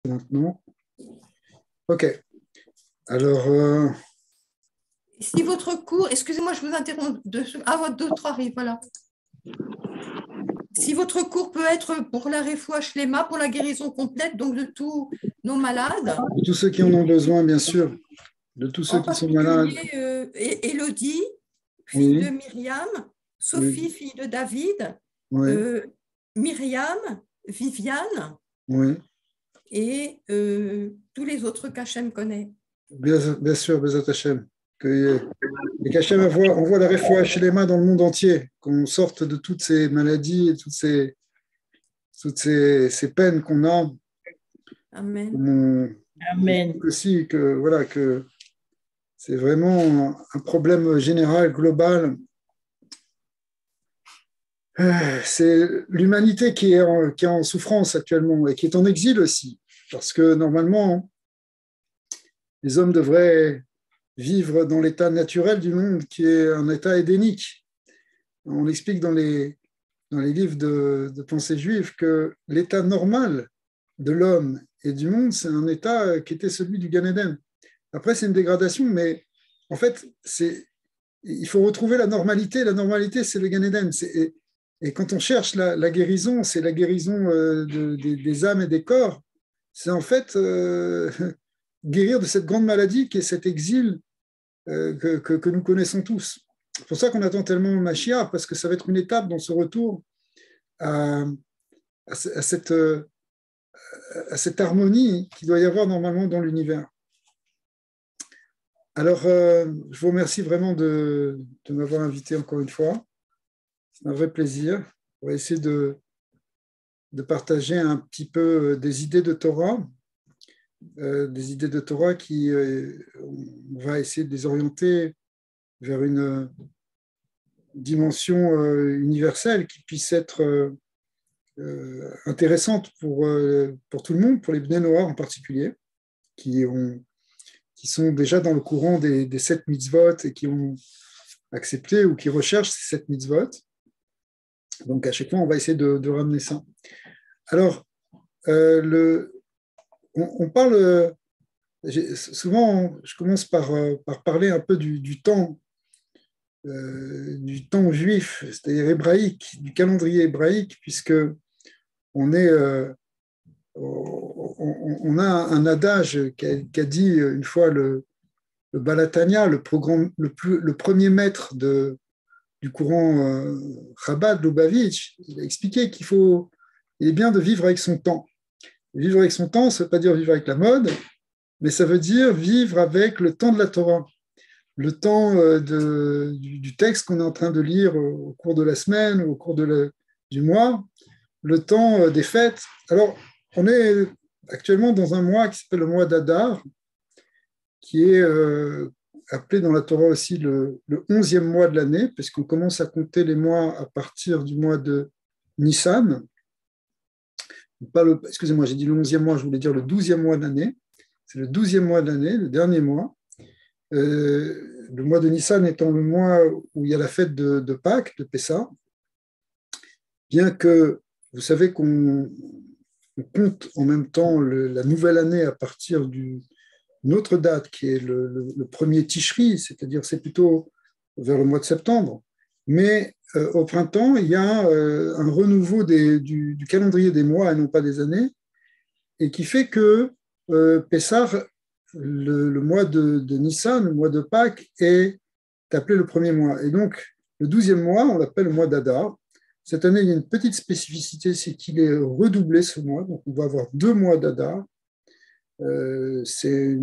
Maintenant. OK. Alors, Si votre cours, excusez-moi, je vous interromps, votre d'autres arrivent, voilà. Si votre cours peut être pour la Refoua Shlema, pour la guérison complète, donc de tous nos malades. de tous ceux qui en ont besoin, bien sûr, de tous ceux En qui sont malades. particulier, Élodie, fille Oui, de Myriam, Sophie, oui, fille de David, oui, Myriam, Viviane oui. et tous les autres qu'Hachem connaît. Bien sûr, Bezat Hashem. Et qu'Hachem envoie la Refoua Shlema dans le monde entier, qu'on sorte de toutes ces maladies et toutes ces peines qu'on a. Amen. Amen. Aussi que, voilà, que c'est vraiment un problème général, global. C'est l'humanité qui est en souffrance actuellement et qui est en exil aussi. Parce que normalement, les hommes devraient vivre dans l'état naturel du monde, qui est un état édénique. On explique dans les livres de pensée juive que l'état normal de l'homme et du monde, c'est un état qui était celui du Gan Eden. Après, c'est une dégradation, mais en fait, il faut retrouver la normalité. La normalité, c'est le Gan Eden. Et quand on cherche la guérison, c'est la guérison des âmes et des corps. C'est en fait guérir de cette grande maladie qui est cet exil que nous connaissons tous. C'est pour ça qu'on attend tellement Mashiach, parce que ça va être une étape dans ce retour à cette harmonie qu'il doit y avoir normalement dans l'univers. Alors, je vous remercie vraiment de m'avoir invité encore une fois. C'est un vrai plaisir. On va essayer de partager un petit peu des idées de Torah, qui, on va essayer de les orienter vers une dimension universelle qui puisse être intéressante pour tout le monde, pour les Bnei Noach en particulier, qui sont déjà dans le courant des 7 mitzvot et qui ont accepté ou qui recherchent ces 7 mitzvot. Donc, à chaque fois, on va essayer de ramener ça. Alors, on parle, souvent, je commence par parler un peu du temps juif, c'est-à-dire hébraïque, du calendrier hébraïque, puisque on a un adage qu'a dit une fois le Balatania, le premier maître du courant Chabad, Lubavitch. Il a expliqué il est bien de vivre avec son temps. Vivre avec son temps, ça ne veut pas dire vivre avec la mode, mais ça veut dire vivre avec le temps de la Torah, le temps du texte qu'on est en train de lire au cours de la semaine, au cours du mois, le temps des fêtes. Alors, on est actuellement dans un mois qui s'appelle le mois d'Adar, qui est appelé dans la Torah aussi le 11e mois de l'année, puisqu'on commence à compter les mois à partir du mois de Nissan. Excusez-moi, j'ai dit le 11e mois, je voulais dire le 12e mois de l'année. C'est le 12e mois de l'année, le dernier mois. Le mois de Nissan étant le mois où il y a la fête de Pâques, de Pessah, bien que vous savez qu'on compte en même temps la nouvelle année à partir d'une autre date qui est le premier Tishri, c'est-à-dire c'est plutôt vers le mois de septembre. Mais au printemps, il y a un renouveau du calendrier des mois et non pas des années, et qui fait que Pessah, le mois de Nissan, le mois de Pâques, est appelé le premier mois. Et donc, le 12e mois, on l'appelle le mois d'Adar. Cette année, il y a une petite spécificité, c'est qu'il est redoublé ce mois. Donc, on va avoir 2 mois d'Adar. C'est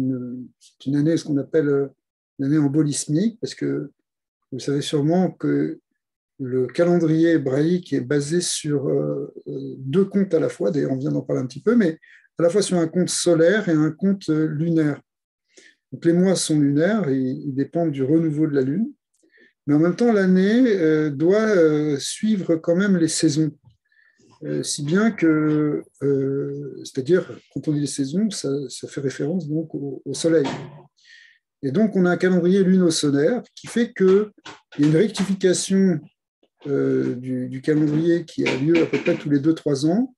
une année, ce qu'on appelle une année embolismique, parce que vous savez sûrement que le calendrier hébraïque est basé sur 2 comptes à la fois. D'ailleurs, on vient d'en parler un petit peu, mais à la fois sur un compte solaire et un compte lunaire. Donc, les mois sont lunaires et ils dépendent du renouveau de la Lune. Mais en même temps, l'année doit suivre quand même les saisons. Si bien que, c'est-à-dire, quand on dit les saisons, ça fait référence donc au soleil. Et donc, on a un calendrier luno-solaire qui fait qu'il y a une rectification du calendrier qui a lieu à peu près tous les 2-3 ans.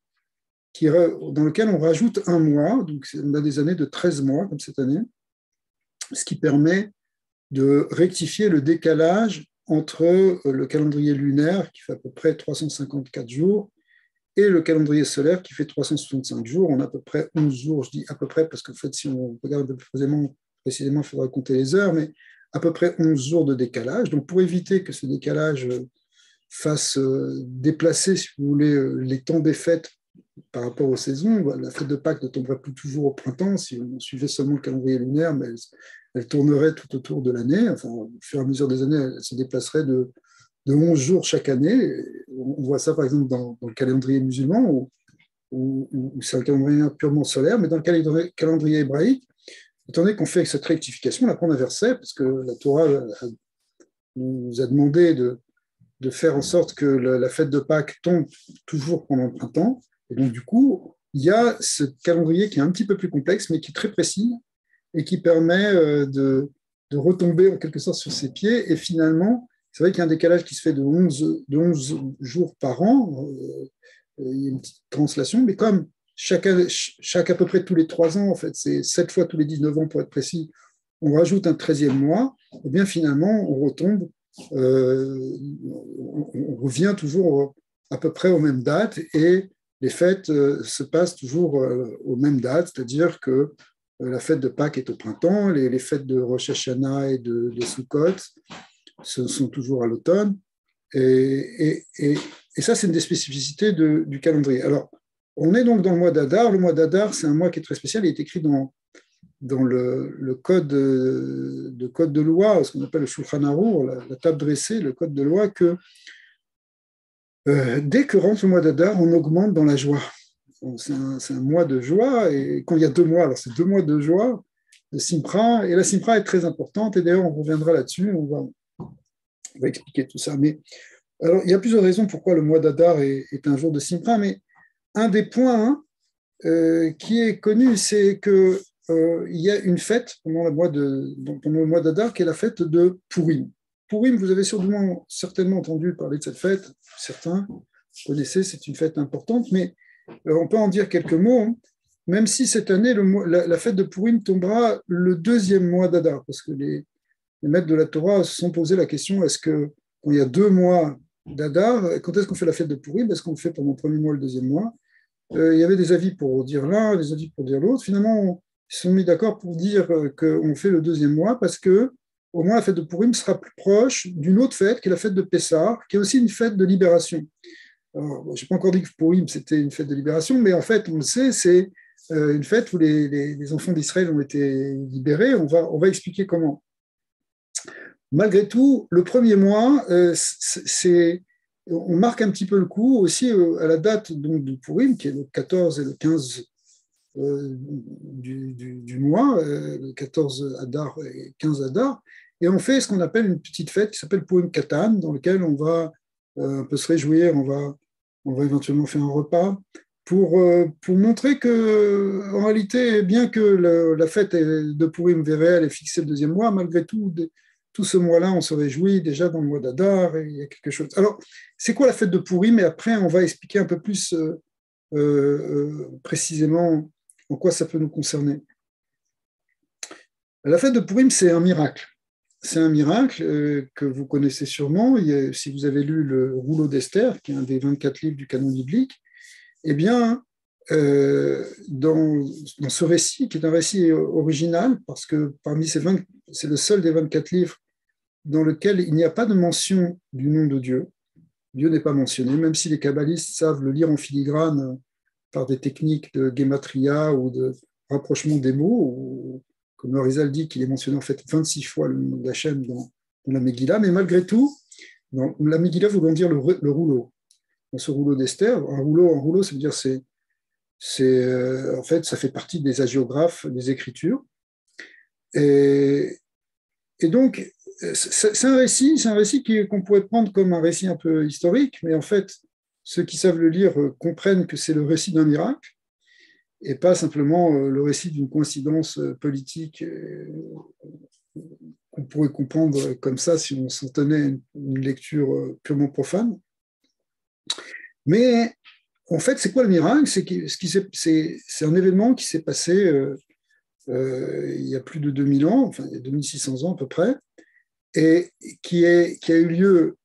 dans lequel on rajoute un mois. Donc, on a des années de 13 mois, comme cette année, ce qui permet de rectifier le décalage entre le calendrier lunaire, qui fait à peu près 354 jours, et le calendrier solaire, qui fait 365 jours. On a à peu près 11 jours, je dis à peu près, parce qu'en fait, si on regarde précisément, il faudra compter les heures, mais à peu près 11 jours de décalage. Donc, pour éviter que ce décalage fasse déplacer, si vous voulez, les temps des fêtes par rapport aux saisons, la fête de Pâques ne tomberait plus toujours au printemps si on suivait seulement le calendrier lunaire, mais elle tournerait tout autour de l'année. Enfin, au fur et à mesure des années, elle se déplacerait de 11 jours chaque année. On voit ça, par exemple, dans le calendrier musulman, où c'est un calendrier purement solaire, mais dans le calendrier hébraïque, étant donné qu'on fait cette rectification, on apprend un verset, parce que la Torah nous a demandé de faire en sorte que la fête de Pâques tombe toujours pendant le printemps. Et donc, du coup, il y a ce calendrier qui est un petit peu plus complexe, mais qui est très précis et qui permet de retomber en quelque sorte sur ses pieds. Et finalement, c'est vrai qu'il y a un décalage qui se fait de 11 jours par an. Il y a une petite translation, mais comme chaque à peu près tous les 3 ans, en fait, c'est 7 fois tous les 19 ans pour être précis, on rajoute un 13e mois, et bien finalement, on retombe, on revient toujours à peu près aux mêmes dates, et les fêtes se passent toujours aux mêmes dates, c'est-à-dire que la fête de Pâques est au printemps, les fêtes de Rosh Hashanah et de Sukkot sont toujours à l'automne. Et ça, c'est une des spécificités du calendrier. Alors, on est donc dans le mois d'Adar. Le mois d'Adar, c'est un mois qui est très spécial. Il est écrit dans le code de loi, ce qu'on appelle le Shulchan Arour, la table dressée, le code de loi, que dès que rentre le mois d'Adar, on augmente dans la joie. C'est un mois de joie, et quand il y a 2 mois, alors c'est 2 mois de joie, de Simpra, et la Simpra est très importante, et d'ailleurs on reviendra là-dessus, on va expliquer tout ça. Mais alors, il y a plusieurs raisons pourquoi le mois d'Adar est un jour de Simpra, mais un des points qui est connu, c'est que il y a une fête pendant le mois d'Adar qui est la fête de Purim. Purim, vous avez certainement entendu parler de cette fête, certains connaissez, c'est une fête importante, mais on peut en dire quelques mots, hein, même si cette année, la fête de Purim tombera le 2e mois d'Adar, parce que les maîtres de la Torah se sont posé la question, est-ce que quand il y a 2 mois d'Adar, quand est-ce qu'on fait la fête de Purim? Est-ce qu'on le fait pendant le 1er mois ou le 2e mois? Il y avait des avis pour dire l'un, des avis pour dire l'autre. Finalement, ils se sont mis d'accord pour dire qu'on fait le 2e mois parce que au moins la fête de Purim sera plus proche d'une autre fête qui est la fête de Pessah, qui est aussi une fête de libération. Alors, je n'ai pas encore dit que Purim c'était une fête de libération, mais en fait, on le sait, c'est une fête où les enfants d'Israël ont été libérés. On va expliquer comment. Malgré tout, le 1er mois, on marque un petit peu le coup aussi à la date donc, du Purim, qui est le 14 et le 15 du mois, le 14 Adar et 15 Adar, et on fait ce qu'on appelle une petite fête qui s'appelle Purim Katan, dans laquelle on va un peu se réjouir, on va éventuellement faire un repas, pour montrer que, en réalité, bien que la fête de Purim Véréel est fixée le 2e mois, malgré tout ce mois-là, on se réjouit déjà dans le mois d'Adar, et il y a quelque chose. Alors, c'est quoi la fête de Purim? Et après, on va expliquer un peu plus précisément en quoi ça peut nous concerner. La fête de Purim, c'est un miracle. C'est un miracle que vous connaissez sûrement. Si vous avez lu le rouleau d'Esther, qui est un des 24 livres du canon biblique, eh bien, dans ce récit, qui est un récit original, parce que c'est le seul des 24 livres dans lequel il n'y a pas de mention du nom de Dieu. Dieu n'est pas mentionné, même si les kabbalistes savent le lire en filigrane par des techniques de gematria ou de rapprochement des mots, ou, comme le Rizal dit qu'il est mentionné en fait 26 fois le nom d'Hachem dans la Megillah, mais malgré tout, dans la Megillah voulant dire le rouleau. Dans ce rouleau d'Esther, un rouleau, ça veut dire en fait, ça fait partie des hagiographes des Écritures. Et donc, c'est un récit qu'on pourrait prendre comme un récit un peu historique, mais en fait, ceux qui savent le lire comprennent que c'est le récit d'un miracle et pas simplement le récit d'une coïncidence politique qu'on pourrait comprendre comme ça si on s'en tenait à une lecture purement profane. Mais en fait, c'est quoi le miracle? C'est un événement qui s'est passé il y a plus de 2000 ans, enfin il y a 2600 ans à peu près, et qui a eu lieu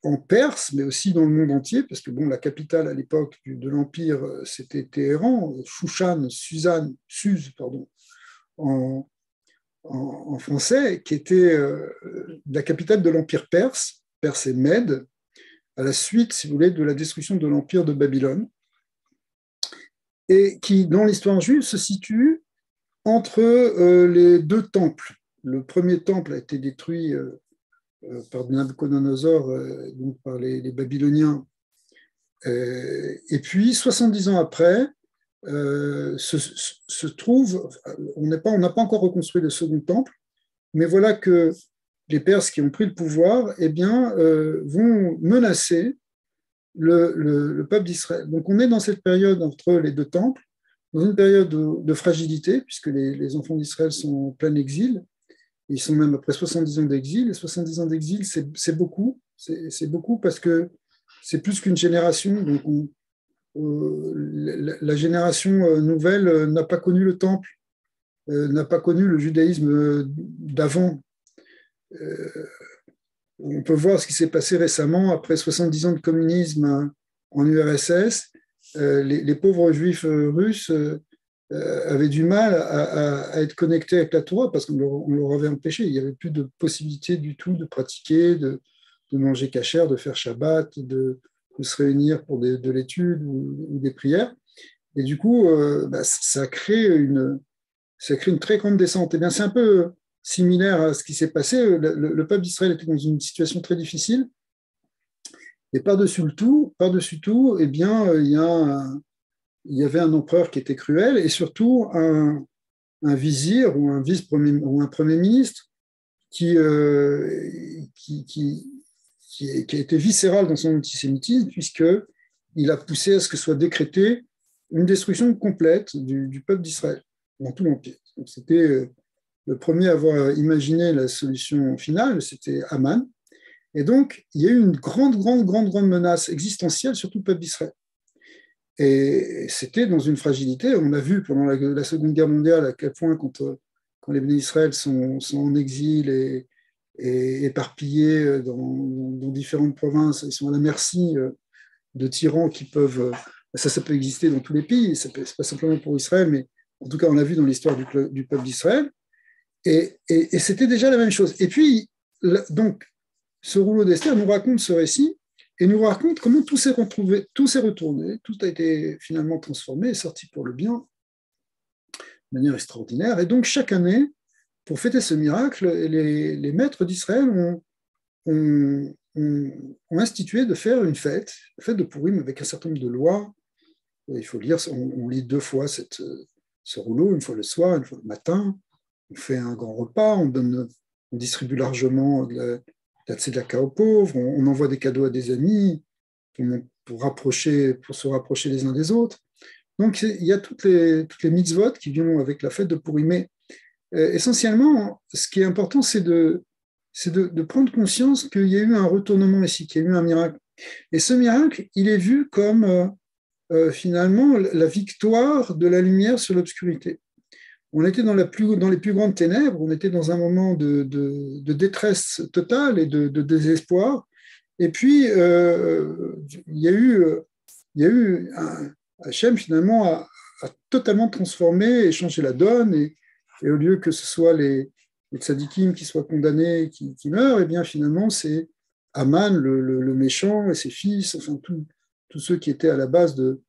en Perse, mais aussi dans le monde entier, parce que bon, la capitale à l'époque de l'Empire, c'était Téhéran, Shushan, Suse, pardon, en, en français, qui était la capitale de l'Empire perse, Perse et Mède, à la suite, si vous voulez, de la destruction de l'Empire de Babylone, et qui, dans l'histoire juive, se situe entre les deux temples. Le premier temple a été détruit par Nabucodonosor, donc par les Babyloniens. Et puis, 70 ans après, se trouve, on n'a pas encore reconstruit le second temple, mais voilà que les Perses qui ont pris le pouvoir eh bien, vont menacer le peuple d'Israël. Donc on est dans cette période entre les deux temples, dans une période de fragilité, puisque les enfants d'Israël sont en plein exil. Ils sont même après 70 ans d'exil. Et 70 ans d'exil, c'est beaucoup. C'est beaucoup parce que c'est plus qu'une génération. Donc la génération nouvelle n'a pas connu le temple, n'a pas connu le judaïsme d'avant. On peut voir ce qui s'est passé récemment après 70 ans de communisme en URSS. Les pauvres juifs russes avaient du mal à être connectés avec la Torah parce qu'on leur avait empêché. Il n'y avait plus de possibilité du tout de pratiquer, de manger cachère, de faire Shabbat, de se réunir pour de l'étude ou des prières. Et du coup, ça crée une très grande descente. Et bien, c'est un peu similaire à ce qui s'est passé. Le peuple d'Israël était dans une situation très difficile. Et par-dessus tout, eh bien, il y avait un empereur qui était cruel et surtout un vizir ou un vice-premier ou un premier ministre qui a été viscéral dans son antisémitisme puisqu'il a poussé à ce que soit décrétée une destruction complète du peuple d'Israël dans tout l'Empire. Donc, c'était le premier à avoir imaginé la solution finale, c'était Haman. Et donc, il y a eu une grande menace existentielle sur tout le peuple d'Israël. Et c'était dans une fragilité. On a vu pendant la Seconde Guerre mondiale à quel point, quand les Béné Israël sont en exil et éparpillés dans différentes provinces, ils sont à la merci de tyrans qui peuvent. Ça peut exister dans tous les pays, c'est pas simplement pour Israël, mais en tout cas, on l'a vu dans l'histoire du peuple d'Israël. Et c'était déjà la même chose. Et puis, donc, ce rouleau d'Esther nous raconte ce récit et nous raconte comment tout s'est retrouvé, tout s'est retourné, tout a été finalement transformé et sorti pour le bien de manière extraordinaire. Et donc, chaque année, pour fêter ce miracle, les maîtres d'Israël ont institué de faire une fête, la fête de Pourim, avec un certain nombre de lois. Il faut lire, on lit 2 fois ce rouleau, une fois le soir, une fois le matin. On fait un grand repas, on distribue largement de la tzedaka aux pauvres, on envoie des cadeaux à des amis pour se rapprocher les uns des autres. Donc il y a toutes les mitzvot qui viennent avec la fête de Pourim. Mais essentiellement, ce qui est important, c'est de prendre conscience qu'il y a eu un retournement ici, qu'il y a eu un miracle. Et ce miracle, il est vu comme finalement la victoire de la lumière sur l'obscurité. On était dans les plus grandes ténèbres, on était dans un moment de détresse totale et de désespoir. Et puis, il y a eu Hachem, finalement, a totalement transformé et changé la donne. Et au lieu que ce soit les tzadikim qui soient condamnés, qui meurent, et bien finalement, c'est Haman, le méchant, et ses fils, enfin, tous ceux qui étaient à la base de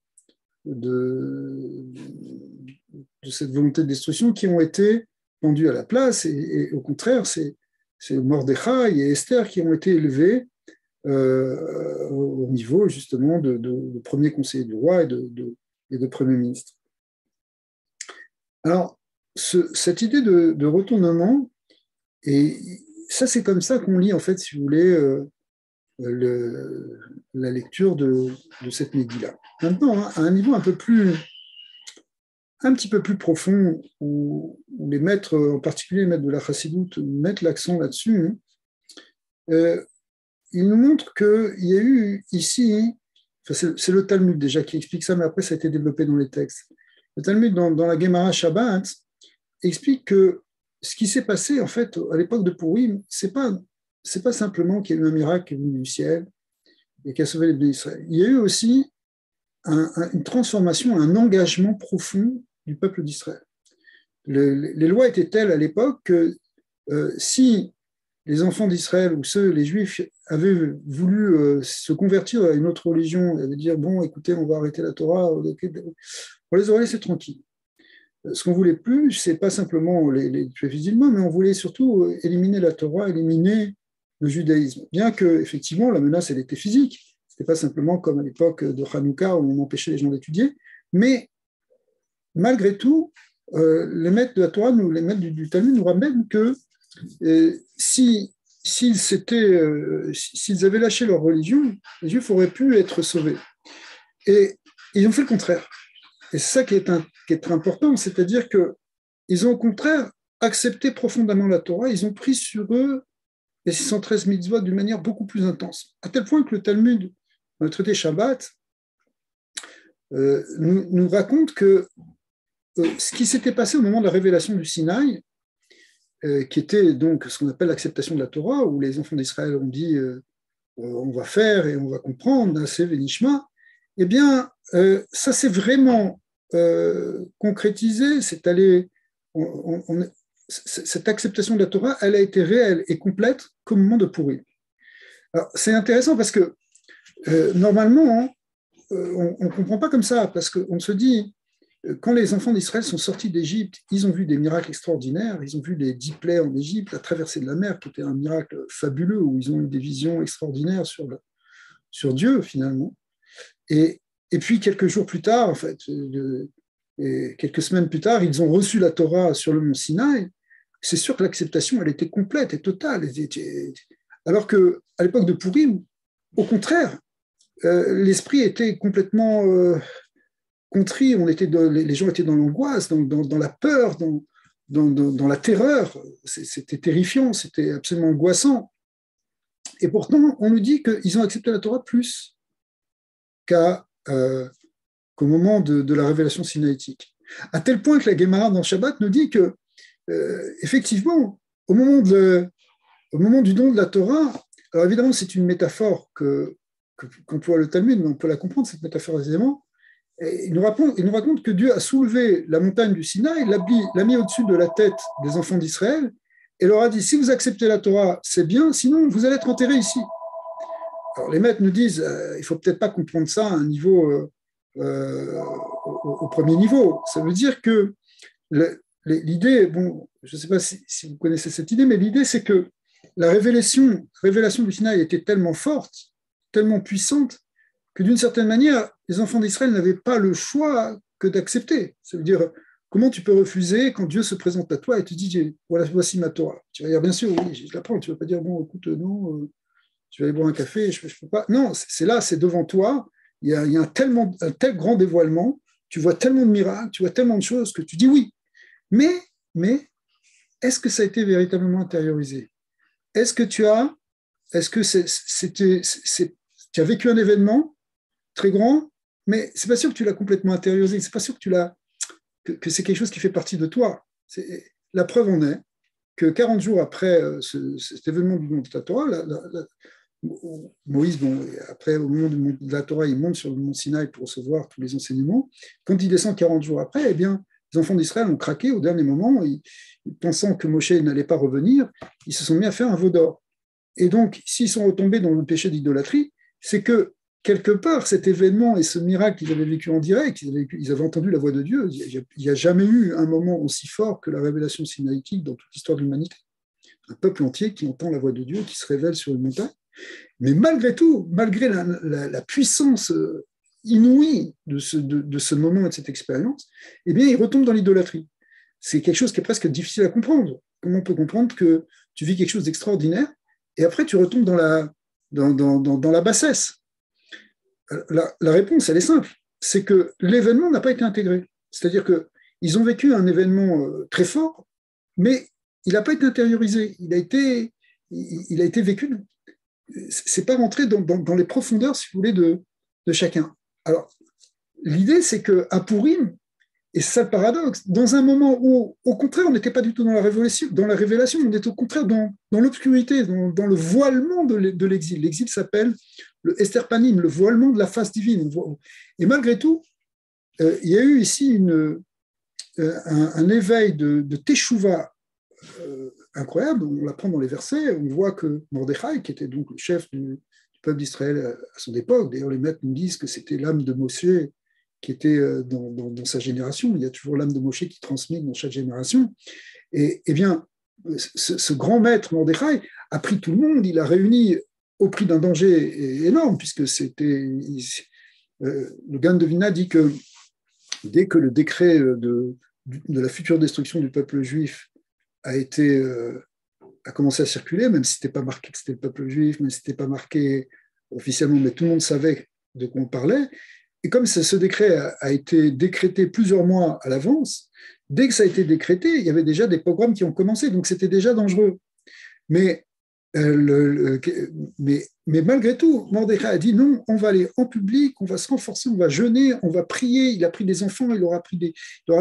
cette volonté de destruction qui ont été pendus à la place. Et au contraire, c'est Mordechai et Esther qui ont été élevés au niveau justement de premier conseiller du roi et de premier ministre. Alors, cette idée de retournement, et ça c'est comme ça qu'on lit en fait, si vous voulez, la lecture de cette Megillah. Maintenant, à un niveau un petit peu plus profond, où les maîtres, en particulier les maîtres de la Chassidoute, mettent l'accent là-dessus, ils nous montrent qu'il y a eu ici c'est le Talmud déjà qui explique ça, mais après ça a été développé dans les textes. Le Talmud, dans la Gemara Shabbat, explique que ce qui s'est passé en fait à l'époque de Purim, c'est pas simplement qu'il y a eu un miracle qui est venu du ciel et qui a sauvé les bénis d'Israël. Il y a eu aussi une transformation, un engagement profond du peuple d'Israël. Les lois étaient telles à l'époque que si les enfants d'Israël ou les Juifs avaient voulu se convertir à une autre religion, avaient dire bon, écoutez, on va arrêter la Torah, on les aurait laissés tranquilles. Ce qu'on voulait plus, c'est pas simplement les tuer physiquement, mais on voulait surtout éliminer la Torah, éliminer le judaïsme. Bien que effectivement la menace elle était physique, c'était pas simplement comme à l'époque de Hanouka où on empêchait les gens d'étudier, mais malgré tout, les maîtres de la Torah, les maîtres du Talmud nous ramènent que s'ils avaient lâché leur religion, les Juifs auraient pu être sauvés. Et ils ont fait le contraire. Et c'est ça qui est très important, c'est-à-dire qu'ils ont au contraire accepté profondément la Torah, ils ont pris sur eux les 613 mitzvot d'une manière beaucoup plus intense. À tel point que le Talmud, dans le traité Shabbat, nous raconte que ce qui s'était passé au moment de la révélation du Sinaï, qui était donc ce qu'on appelle l'acceptation de la Torah, où les enfants d'Israël ont dit on va faire et on va comprendre, c'est Vénishma, eh bien, ça s'est vraiment concrétisé, cette acceptation de la Torah, elle a été réelle et complète qu'au moment de Purim. Alors, c'est intéressant parce que normalement, on ne comprend pas comme ça, parce qu'on se dit, quand les enfants d'Israël sont sortis d'Égypte, ils ont vu des miracles extraordinaires, ils ont vu les 10 plaies en Égypte, la traversée de la mer, qui était un miracle fabuleux, où ils ont eu des visions extraordinaires sur Dieu, finalement. Et puis, quelques jours plus tard, en fait, quelques semaines plus tard, ils ont reçu la Torah sur le mont Sinaï. C'est sûr que l'acceptation, elle était complète et totale. Alors qu'à l'époque de Purim, au contraire, l'esprit était complètement contrit. Les gens étaient dans l'angoisse, dans la peur, dans la terreur. C'était terrifiant, c'était absolument angoissant. Et pourtant, on nous dit qu'ils ont accepté la Torah plus qu'au moment de la révélation sinaïtique. À tel point que la Gemara dans Shabbat nous dit que, effectivement, au moment du don de la Torah, alors évidemment, c'est une métaphore qu'emploie le Talmud, mais on peut la comprendre, cette métaphore aisément. Et il nous raconte que Dieu a soulevé la montagne du Sinaï, l'a mis au-dessus de la tête des enfants d'Israël, et leur a dit, si vous acceptez la Torah, c'est bien, sinon vous allez être enterrés ici. Alors les maîtres nous disent, il ne faut peut-être pas comprendre ça à un niveau, au premier niveau. Ça veut dire que l'idée, bon, je ne sais pas si vous connaissez cette idée, mais l'idée c'est que la révélation du Sinaï était tellement forte, tellement puissante, que d'une certaine manière, les enfants d'Israël n'avaient pas le choix que d'accepter. Ça veut dire, comment tu peux refuser quand Dieu se présente à toi et te dit, voilà, voici ma Torah. Tu vas dire, bien sûr, oui, je la prends. Tu ne vas pas dire, bon, écoute, non, je vais aller boire un café, je ne peux pas. Non, c'est là, c'est devant toi. Il y a un tel grand dévoilement, tu vois tellement de miracles, tu vois tellement de choses que tu dis oui. Mais est-ce que ça a été véritablement intériorisé? Est-ce que tu as vécu un événement très grand, mais c'est pas sûr que tu l'as complètement intériorisé, c'est pas sûr que c'est quelque chose qui fait partie de toi. La preuve en est que 40 jours après cet événement du mont de la Torah, Moïse, après, au moment de la Torah, il monte sur le mont Sinaï pour recevoir tous les enseignements. Quand il descend 40 jours après, eh bien, les enfants d'Israël ont craqué au dernier moment, pensant que Moshe n'allait pas revenir, ils se sont mis à faire un veau d'or. Et donc, s'ils sont retombés dans le péché d'idolâtrie, c'est que quelque part, cet événement et ce miracle qu'ils avaient vécu en direct, ils avaient entendu la voix de Dieu. Il n'y a jamais eu un moment aussi fort que la révélation sinaïtique dans toute l'histoire de l'humanité. Un peuple entier qui entend la voix de Dieu, qui se révèle sur une montagne. Mais malgré tout, malgré la puissance inouïe de ce moment et de cette expérience, eh bien, ils retombent dans l'idolâtrie. C'est quelque chose qui est presque difficile à comprendre. Comment on peut comprendre que tu vis quelque chose d'extraordinaire et après tu retombes dans la bassesse? La réponse, elle est simple. C'est que l'événement n'a pas été intégré. C'est-à-dire qu'ils ont vécu un événement très fort, mais il n'a pas été intériorisé. Il a été vécu. C'est pas rentré dans les profondeurs, si vous voulez, de de chacun. Alors, l'idée, c'est qu'à Purim, et c'est ça le paradoxe, dans un moment où, au contraire, on n'était pas du tout dans la révélation, on était au contraire dans l'obscurité, dans le voilement de l'exil. L'exil s'appelle le esterpanim, le voilement de la face divine. Et malgré tout, il y a eu ici un éveil de teshuva incroyable. On l'apprend dans les versets, on voit que Mordechai, qui était donc le chef du peuple d'Israël à son époque, d'ailleurs les maîtres nous disent que c'était l'âme de Moshe qui était dans sa génération. Il y a toujours l'âme de Moshe qui transmet dans chaque génération. Et bien, ce grand maître Mordechai a pris tout le monde, il a réuni au prix d'un danger énorme, puisque le Gan de Vilna dit que dès que le décret de la future destruction du peuple juif a commencé à circuler, même si ce n'était pas marqué que c'était le peuple juif, même si ce n'était pas marqué officiellement, mais tout le monde savait de quoi on parlait. Et comme ce décret a été décrété plusieurs mois à l'avance, dès que ça a été décrété, il y avait déjà des pogroms qui ont commencé, donc c'était déjà dangereux. Mais malgré tout, Mordechai a dit non, on va aller en public, on va se renforcer, on va jeûner, on va prier. Il a pris des enfants, il leur a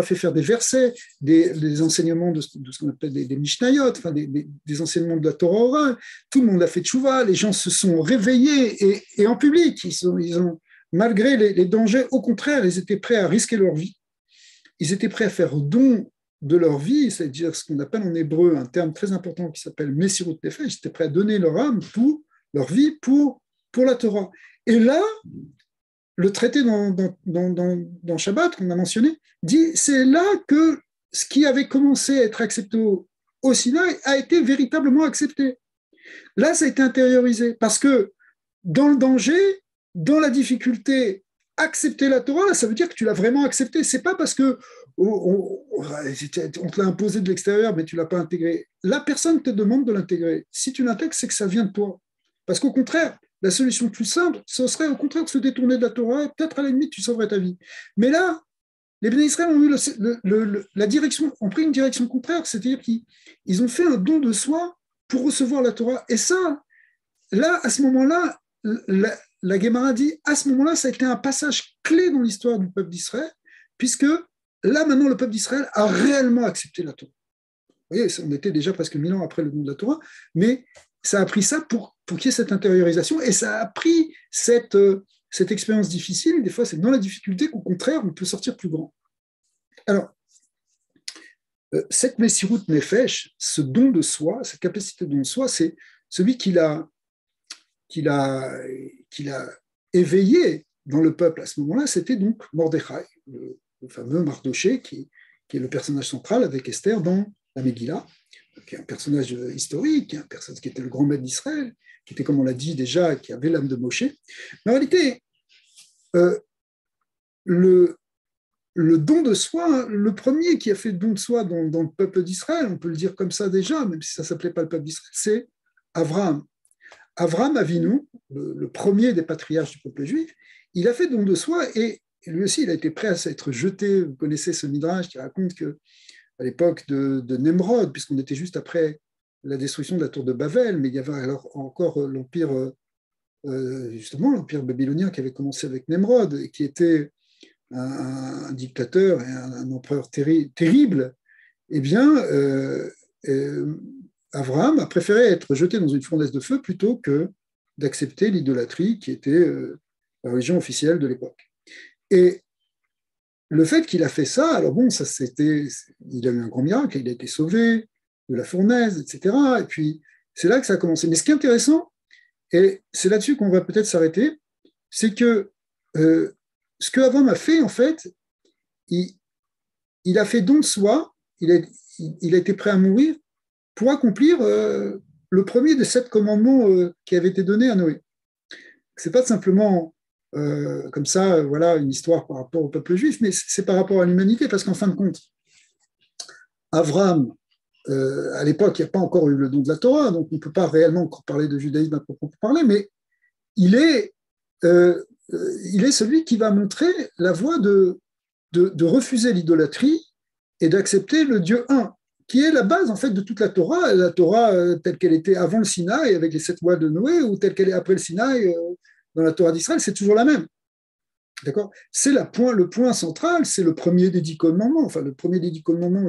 fait faire des versets, des enseignements de ce qu'on appelle des Mishnayot, enfin des enseignements de la Torah orale. Tout le monde a fait tchouva, les gens se sont réveillés et en public, ils ont, malgré les dangers, au contraire, ils étaient prêts à risquer leur vie. Ils étaient prêts à faire don de leur vie, c'est-à-dire ce qu'on appelle en hébreu un terme très important qui s'appelle Messirut Nefesh, ils étaient prêts à donner leur âme leur vie pour la Torah. Et là, le traité dans Shabbat qu'on a mentionné dit c'est là que ce qui avait commencé à être accepté au Sinaï a été véritablement accepté. Là, ça a été intériorisé parce que dans le danger, dans la difficulté, accepter la Torah, ça veut dire que tu l'as vraiment accepté. C'est pas parce que on te l'a imposé de l'extérieur, mais tu l'as pas intégré. La personne te demande de l'intégrer. Si tu l'intègres, c'est que ça vient de toi. Parce qu'au contraire, la solution plus simple, ce serait au contraire de se détourner de la Torah, et peut-être à la limite, tu sauverais ta vie. Mais là, les Béné Israël ont eu la direction, ont pris une direction contraire, c'est-à-dire qu'ils ont fait un don de soi pour recevoir la Torah. Et ça, là, à ce moment-là, la Guémara dit, à ce moment-là, ça a été un passage clé dans l'histoire du peuple d'Israël, puisque là, maintenant, le peuple d'Israël a réellement accepté la Torah. Vous voyez, on était déjà presque 1000 ans après le don de la Torah, mais ça a pris ça pour qu'il y ait cette intériorisation, et ça a pris cette expérience difficile. Des fois, c'est dans la difficulté qu'au contraire, on peut sortir plus grand. Alors, cette Messirut Nefesh, ce don de soi, cette capacité de don de soi, c'est celui qu'il a éveillé dans le peuple à ce moment-là, c'était donc Mordechai, le fameux Mardoché, qui est le personnage central avec Esther dans la Megillah, qui est un personnage historique, un personnage qui était le grand maître d'Israël, qui était, comme on l'a dit déjà, qui avait l'âme de Moshe. Mais en réalité, le don de soi, le premier qui a fait le don de soi dans le peuple d'Israël, on peut le dire comme ça déjà, même si ça ne s'appelait pas le peuple d'Israël, c'est Abraham. Abraham Avinu, le premier des patriarches du peuple juif, il a fait don de soi et lui aussi, il a été prêt à être jeté. Vous connaissez ce midrash qui raconte qu'à l'époque de Nemrod, puisqu'on était juste après la destruction de la tour de Babel, mais il y avait alors encore l'empire, justement l'empire babylonien qui avait commencé avec Nemrod, et qui était un dictateur et un empereur terrible. Eh bien, Abraham a préféré être jeté dans une fournaise de feu plutôt que d'accepter l'idolâtrie qui était la religion officielle de l'époque. Et le fait qu'il a fait ça, alors bon, il a eu un grand miracle, il a été sauvé de la fournaise, etc. Et puis, c'est là que ça a commencé. Mais ce qui est intéressant, et c'est là-dessus qu'on va peut-être s'arrêter, c'est que ce que Abraham a fait, en fait, il a fait don de soi, il a été prêt à mourir pour accomplir le premier des 7 commandements qui avaient été donnés à Noé. Ce n'est pas simplement comme ça, voilà, une histoire par rapport au peuple juif, mais c'est par rapport à l'humanité, parce qu'en fin de compte, Abraham, à l'époque, il n'y a pas encore eu le don de la Torah, donc on ne peut pas réellement encore parler de judaïsme à proprement parler, mais il est celui qui va montrer la voie de refuser l'idolâtrie et d'accepter le Dieu un, qui est la base en fait de toute la Torah telle qu'elle était avant le Sinaï avec les 7 lois de Noé, ou telle qu'elle est après le Sinaï dans la Torah d'Israël, c'est toujours la même. D'accord? C'est le point central, c'est le premier des 10 commandements. Enfin, le premier des 10 commandements,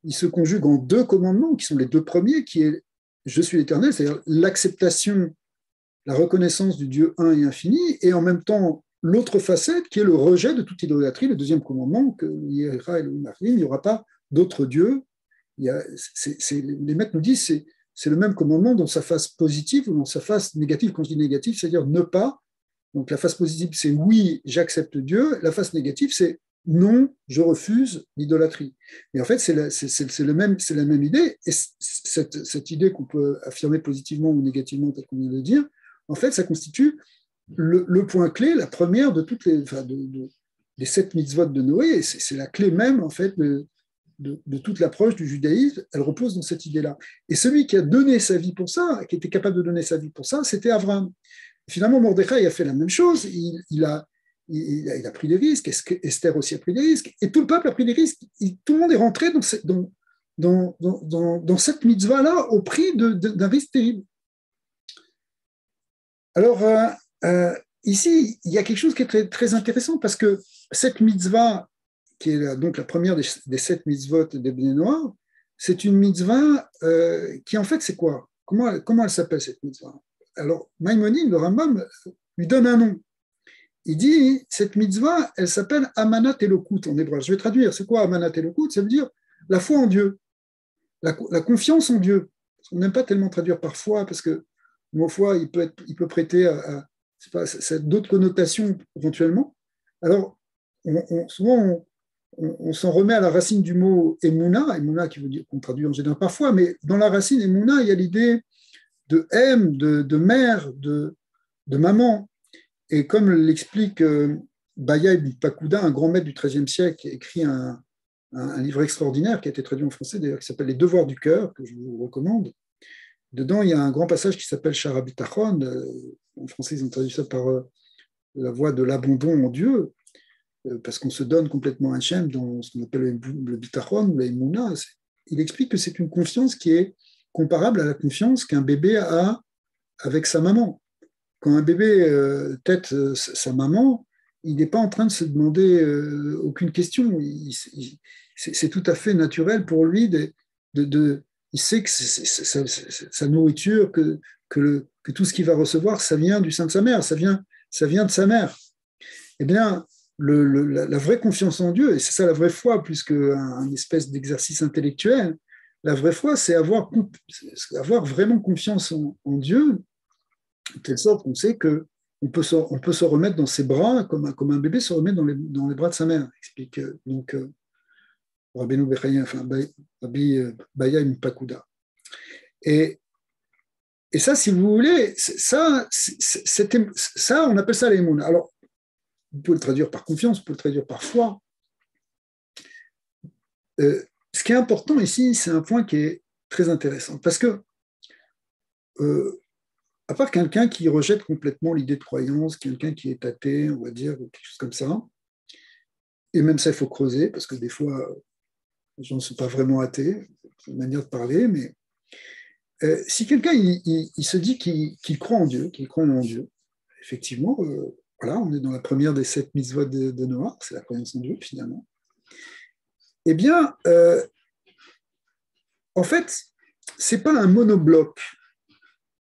il se conjugue en deux commandements, qui sont les deux premiers, qui est je suis l'Éternel, c'est-à-dire l'acceptation, la reconnaissance du Dieu un et infini, et en même temps l'autre facette qui est le rejet de toute idolâtrie, le deuxième commandement, que il n'y aura pas d'autres dieux. Les maîtres nous disent c'est le même commandement dans sa face positive ou dans sa face négative. Quand je dis négative, c'est-à-dire ne pas. Donc la face positive, c'est oui, j'accepte Dieu. La face négative, c'est non, je refuse l'idolâtrie. Mais en fait, c'est la même idée. Et cette idée qu'on peut affirmer positivement ou négativement, tel qu'on vient de le dire, en fait, ça constitue le point clé, la première de toutes les 7 mitzvot de Noé. C'est la clé même, en fait, de toute l'approche du judaïsme. Elle repose dans cette idée-là. Et celui qui a donné sa vie pour ça, qui était capable de donner sa vie pour ça, c'était Abraham. Finalement, Mordechai a fait la même chose. Il a pris des risques. Esther aussi a pris des risques. Et tout le peuple a pris des risques. Tout le monde est rentré dans cette mitzvah-là au prix d'un risque terrible. Alors, ici, il y a quelque chose qui est très, très intéressant parce que cette mitzvah, qui est donc la première des 7 mitzvot des Bnei Noach, c'est une mitzvah qui, en fait, c'est quoi? Comment elle s'appelle, cette mitzvah? Alors, Maïmonide, le Rambam, lui donne un nom. Il dit, cette mitzvah, elle s'appelle Amanat Elokut en hébreu. Je vais traduire. C'est quoi Amanat Elokut? Ça veut dire la foi en Dieu, la confiance en Dieu. On n'aime pas tellement traduire par foi parce que le mot foi, il peut prêter à d'autres connotations éventuellement. Alors, souvent, on s'en remet à la racine du mot Emouna qui veut dire qu'on traduit en général par foi, mais dans la racine Emouna, il y a l'idée de de mère, de maman. Et comme l'explique Baya ibn Pakuda, un grand maître du XIIIe siècle, qui a écrit un livre extraordinaire qui a été traduit en français, d'ailleurs, qui s'appelle Les Devoirs du cœur, que je vous recommande. Dedans, il y a un grand passage qui s'appelle Shara Bitachon. En français, ils ont traduit ça par la voie de l'abandon en Dieu, parce qu'on se donne complètement un Hachem dans ce qu'on appelle le Bitachon ou la Emouna. Il explique que c'est une confiance qui est comparable à la confiance qu'un bébé a avec sa maman. Quand un bébé tète sa maman, il n'est pas en train de se demander aucune question. C'est tout à fait naturel pour lui. Il sait que c'est sa nourriture, que tout ce qu'il va recevoir, ça vient du sein de sa mère, ça vient de sa mère. Eh bien, la vraie confiance en Dieu, et c'est ça la vraie foi, plus qu'un espèce d'exercice intellectuel, la vraie foi, c'est avoir vraiment confiance en Dieu, de telle sorte qu'on sait qu'on peut se remettre dans ses bras comme un bébé se remet dans les bras de sa mère, explique donc Rabbeinu Bechaya, Rabbi Baya ibn Pakuda. Et ça, si vous voulez, ça, on appelle ça l'émoun. Alors, vous pouvez le traduire par confiance, vous pouvez le traduire par foi. Ce qui est important ici, c'est un point qui est très intéressant, parce que à part quelqu'un qui rejette complètement l'idée de croyance, quelqu'un qui est athée, on va dire, ou quelque chose comme ça, et même ça, il faut creuser, parce que des fois, les gens ne sont pas vraiment athées, c'est une manière de parler, mais si quelqu'un il se dit qu'il croit en Dieu, effectivement, voilà, on est dans la première des 7 mitzvot de Noach, c'est la croyance en Dieu, finalement. Eh bien, en fait, ce n'est pas un monobloc.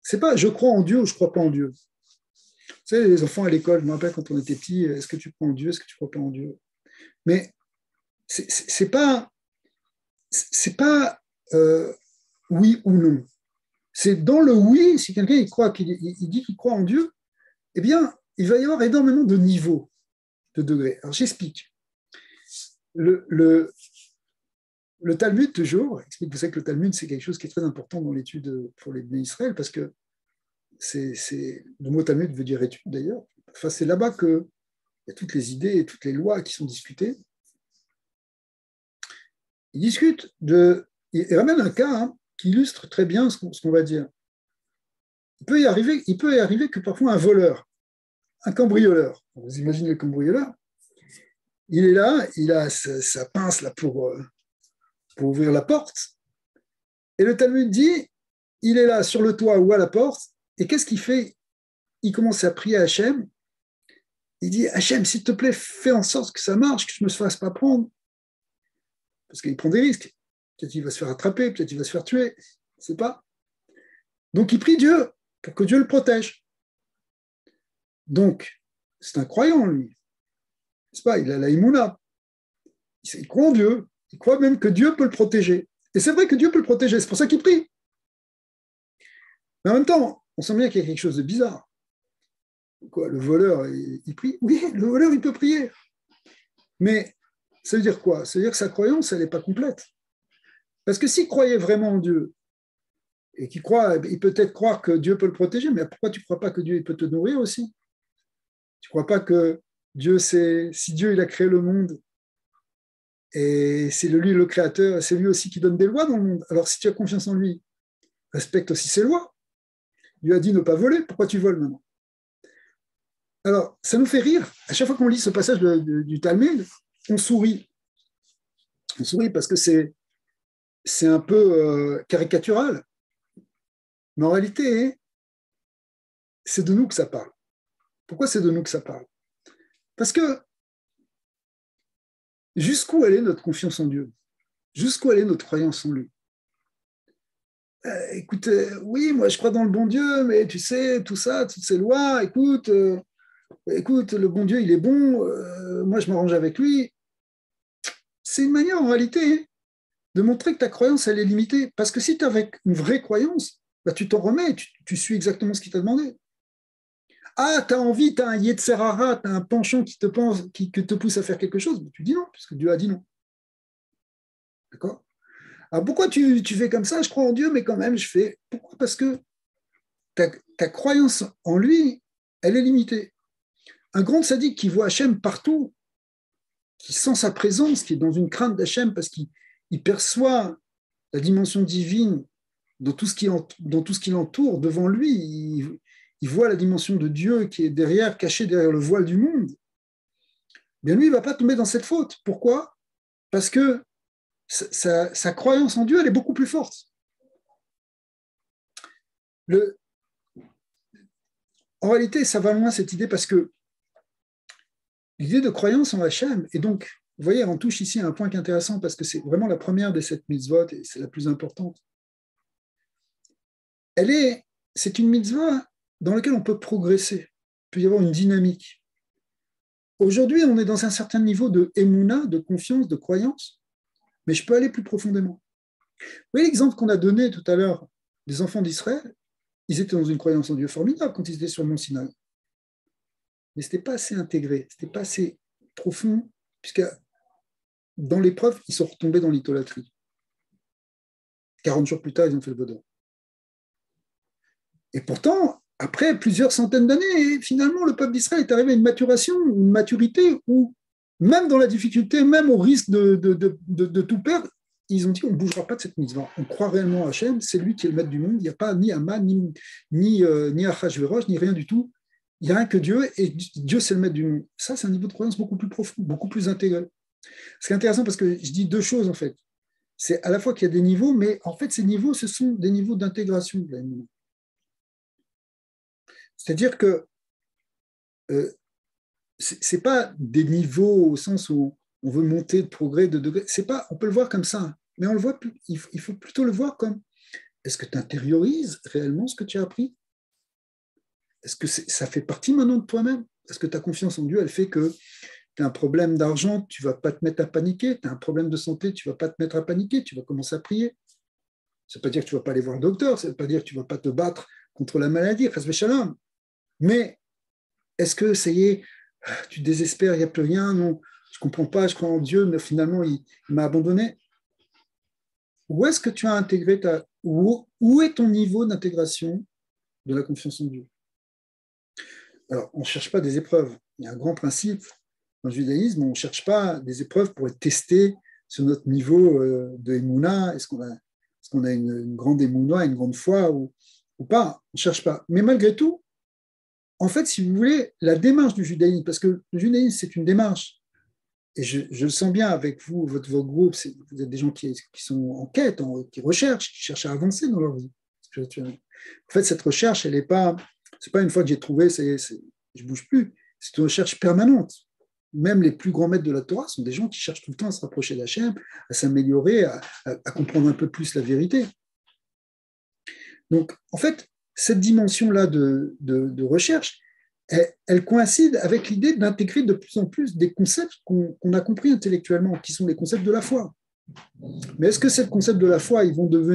C'est pas je crois en Dieu ou je ne crois pas en Dieu. Vous savez, les enfants à l'école, je me rappelle quand on était petit, est-ce que tu crois en Dieu, est-ce que tu ne crois pas en Dieu? Mais c'est pas oui ou non. C'est dans le oui, si quelqu'un il dit qu'il croit en Dieu, eh bien, il va y avoir énormément de niveaux, de degrés. Alors, j'explique. Le Talmud, toujours, explique, vous savez que le Talmud, c'est quelque chose qui est très important dans l'étude pour les Bnei Israël, parce que le mot Talmud veut dire étude, d'ailleurs. Enfin, c'est là-bas qu'il y a toutes les idées et toutes les lois qui sont discutées. Il discute il ramène un cas qui illustre très bien ce qu'on va dire. Il peut y arriver que parfois un voleur, un cambrioleur, vous imaginez le cambrioleur, il est là, il a sa pince là pour ouvrir la porte, et le Talmud dit, il est là sur le toit ou à la porte, et qu'est-ce qu'il fait? Il commence à prier à Hachem, Il dit, Hachem, s'il te plaît, fais en sorte que ça marche, que je ne me fasse pas prendre. Parce qu'il prend des risques. Peut-être qu'il va se faire attraper, peut-être qu'il va se faire tuer. Je ne sais pas. Donc, il prie Dieu pour que Dieu le protège. Donc, c'est un croyant, lui. C'est pas, il a la Imouna. Il croit en Dieu. Il croit même que Dieu peut le protéger. Et c'est vrai que Dieu peut le protéger. C'est pour ça qu'il prie. Mais en même temps, on sent bien qu'il y a quelque chose de bizarre. Quoi, le voleur, il prie? Oui, le voleur, il peut prier. Mais ça veut dire quoi? Ça veut dire que sa croyance, elle n'est pas complète. Parce que s'il croyait vraiment en Dieu, et qu'il croit, il peut peut-être croire que Dieu peut le protéger, mais pourquoi tu ne crois pas que Dieu peut te nourrir aussi? Tu ne crois pas que Dieu, si Dieu il a créé le monde, et c'est lui le créateur, c'est lui aussi qui donne des lois dans le monde. Alors si tu as confiance en lui, respecte aussi ses lois. Dieu a dit ne pas voler, pourquoi tu voles maintenant? Alors, ça nous fait rire. À chaque fois qu'on lit ce passage du Talmud, on sourit. On sourit parce que c'est un peu caricatural. Mais en réalité, c'est de nous que ça parle. Pourquoi c'est de nous que ça parle? Parce que jusqu'où elle est notre confiance en Dieu? Jusqu'où elle est notre croyance en lui? Écoute, oui, moi je crois dans le bon Dieu, mais tu sais, tout ça, toutes ces lois, écoute, le bon Dieu, il est bon, moi je m'arrange avec lui. C'est une manière en réalité de montrer que ta croyance, elle est limitée. Parce que si tu as avec une vraie croyance, bah, tu t'en remets, tu suis exactement ce qu'il t'a demandé. Ah, tu as envie, tu as un Yetzerara, tu as un penchant qui te pousse à faire quelque chose, tu dis non, puisque Dieu a dit non. D'accord? Alors pourquoi tu fais comme ça? Je crois en Dieu, mais quand même, je fais. Pourquoi? Parce que ta croyance en lui, elle est limitée. Un grand sadique qui voit Hachem partout, qui sent sa présence, qui est dans une crainte d'Hachem parce qu'il perçoit la dimension divine dans tout ce qui l'entoure, devant lui, il voit la dimension de Dieu qui est derrière, cachée derrière le voile du monde. Bien lui, il ne va pas tomber dans cette faute. Pourquoi? Parce que sa croyance en Dieu, elle est beaucoup plus forte. En réalité, ça va loin cette idée parce que l'idée de croyance en Hachem, et donc, vous voyez, on touche ici à un point qui est intéressant parce que c'est vraiment la première des 7 mitzvot et c'est la plus importante. C'est une mitzvah dans laquelle on peut progresser. Il peut y avoir une dynamique. Aujourd'hui, on est dans un certain niveau de émouna, de confiance, de croyance, mais je peux aller plus profondément. Vous voyez l'exemple qu'on a donné tout à l'heure des enfants d'Israël? Ils étaient dans une croyance en Dieu formidable quand ils étaient sur le mont Sinaï. Mais ce n'était pas assez intégré, ce n'était pas assez profond, puisque dans l'épreuve, ils sont retombés dans l'idolâtrie. 40 jours plus tard, ils ont fait le vaudor. Et pourtant, après plusieurs centaines d'années, finalement, le peuple d'Israël est arrivé à une maturation, une maturité où, même dans la difficulté, même au risque de tout perdre, ils ont dit on ne bougera pas de cette mitzvah. On croit réellement à Hachem, c'est lui qui est le maître du monde. Il n'y a pas ni Haman, ni Achashverosh, ni rien du tout. Il n'y a rien que Dieu, et Dieu, c'est le maître du monde. Ça, c'est un niveau de croyance beaucoup plus profond, beaucoup plus intégré. C'est intéressant parce que je dis deux choses, en fait. C'est à la fois qu'il y a des niveaux, mais en fait, ces niveaux, ce sont des niveaux d'intégration de la monde. C'est-à-dire que ce n'est pas des niveaux au sens où on veut monter de progrès, de degré. C'est pas, on peut le voir comme ça, mais on le voit, il faut plutôt le voir comme est-ce que tu intériorises réellement ce que tu as appris? Est-ce que ça fait partie maintenant de toi-même? Est-ce que ta confiance en Dieu, elle fait que tu as un problème d'argent, tu ne vas pas te mettre à paniquer, tu as un problème de santé, tu ne vas pas te mettre à paniquer, tu vas commencer à prier. Ça ne veut pas dire que tu ne vas pas aller voir le docteur, ça ne veut pas dire que tu ne vas pas te battre contre la maladie, mais est-ce que ça y est, tu désespères, il n'y a plus rien, non, je ne comprends pas, je crois en Dieu, mais finalement, il m'a abandonné. Où est-ce que tu as intégré où est ton niveau d'intégration de la confiance en Dieu? Alors, on ne cherche pas des épreuves. Il y a un grand principe dans le judaïsme, on ne cherche pas des épreuves pour être testé sur notre niveau de Emouna. Est-ce qu'on a une grande Emouna, une grande foi ou pas? On ne cherche pas. Mais malgré tout, en fait, si vous voulez, la démarche du judaïsme, parce que le judaïsme, c'est une démarche, et je le sens bien avec vous, votre groupe, vous êtes des gens qui sont en quête, qui recherchent, qui cherchent à avancer dans leur vie. En fait, cette recherche, elle n'est pas, c'est pas une fois que j'ai trouvé, je ne bouge plus. c'est une recherche permanente. Même les plus grands maîtres de la Torah sont des gens qui cherchent tout le temps à se rapprocher d'Hachem, à s'améliorer, à comprendre un peu plus la vérité. Donc, en fait, cette dimension-là de recherche, elle coïncide avec l'idée d'intégrer de plus en plus des concepts qu'on a compris intellectuellement, qui sont les concepts de la foi. Mais est-ce que ces concepts de la foi, ils vont nous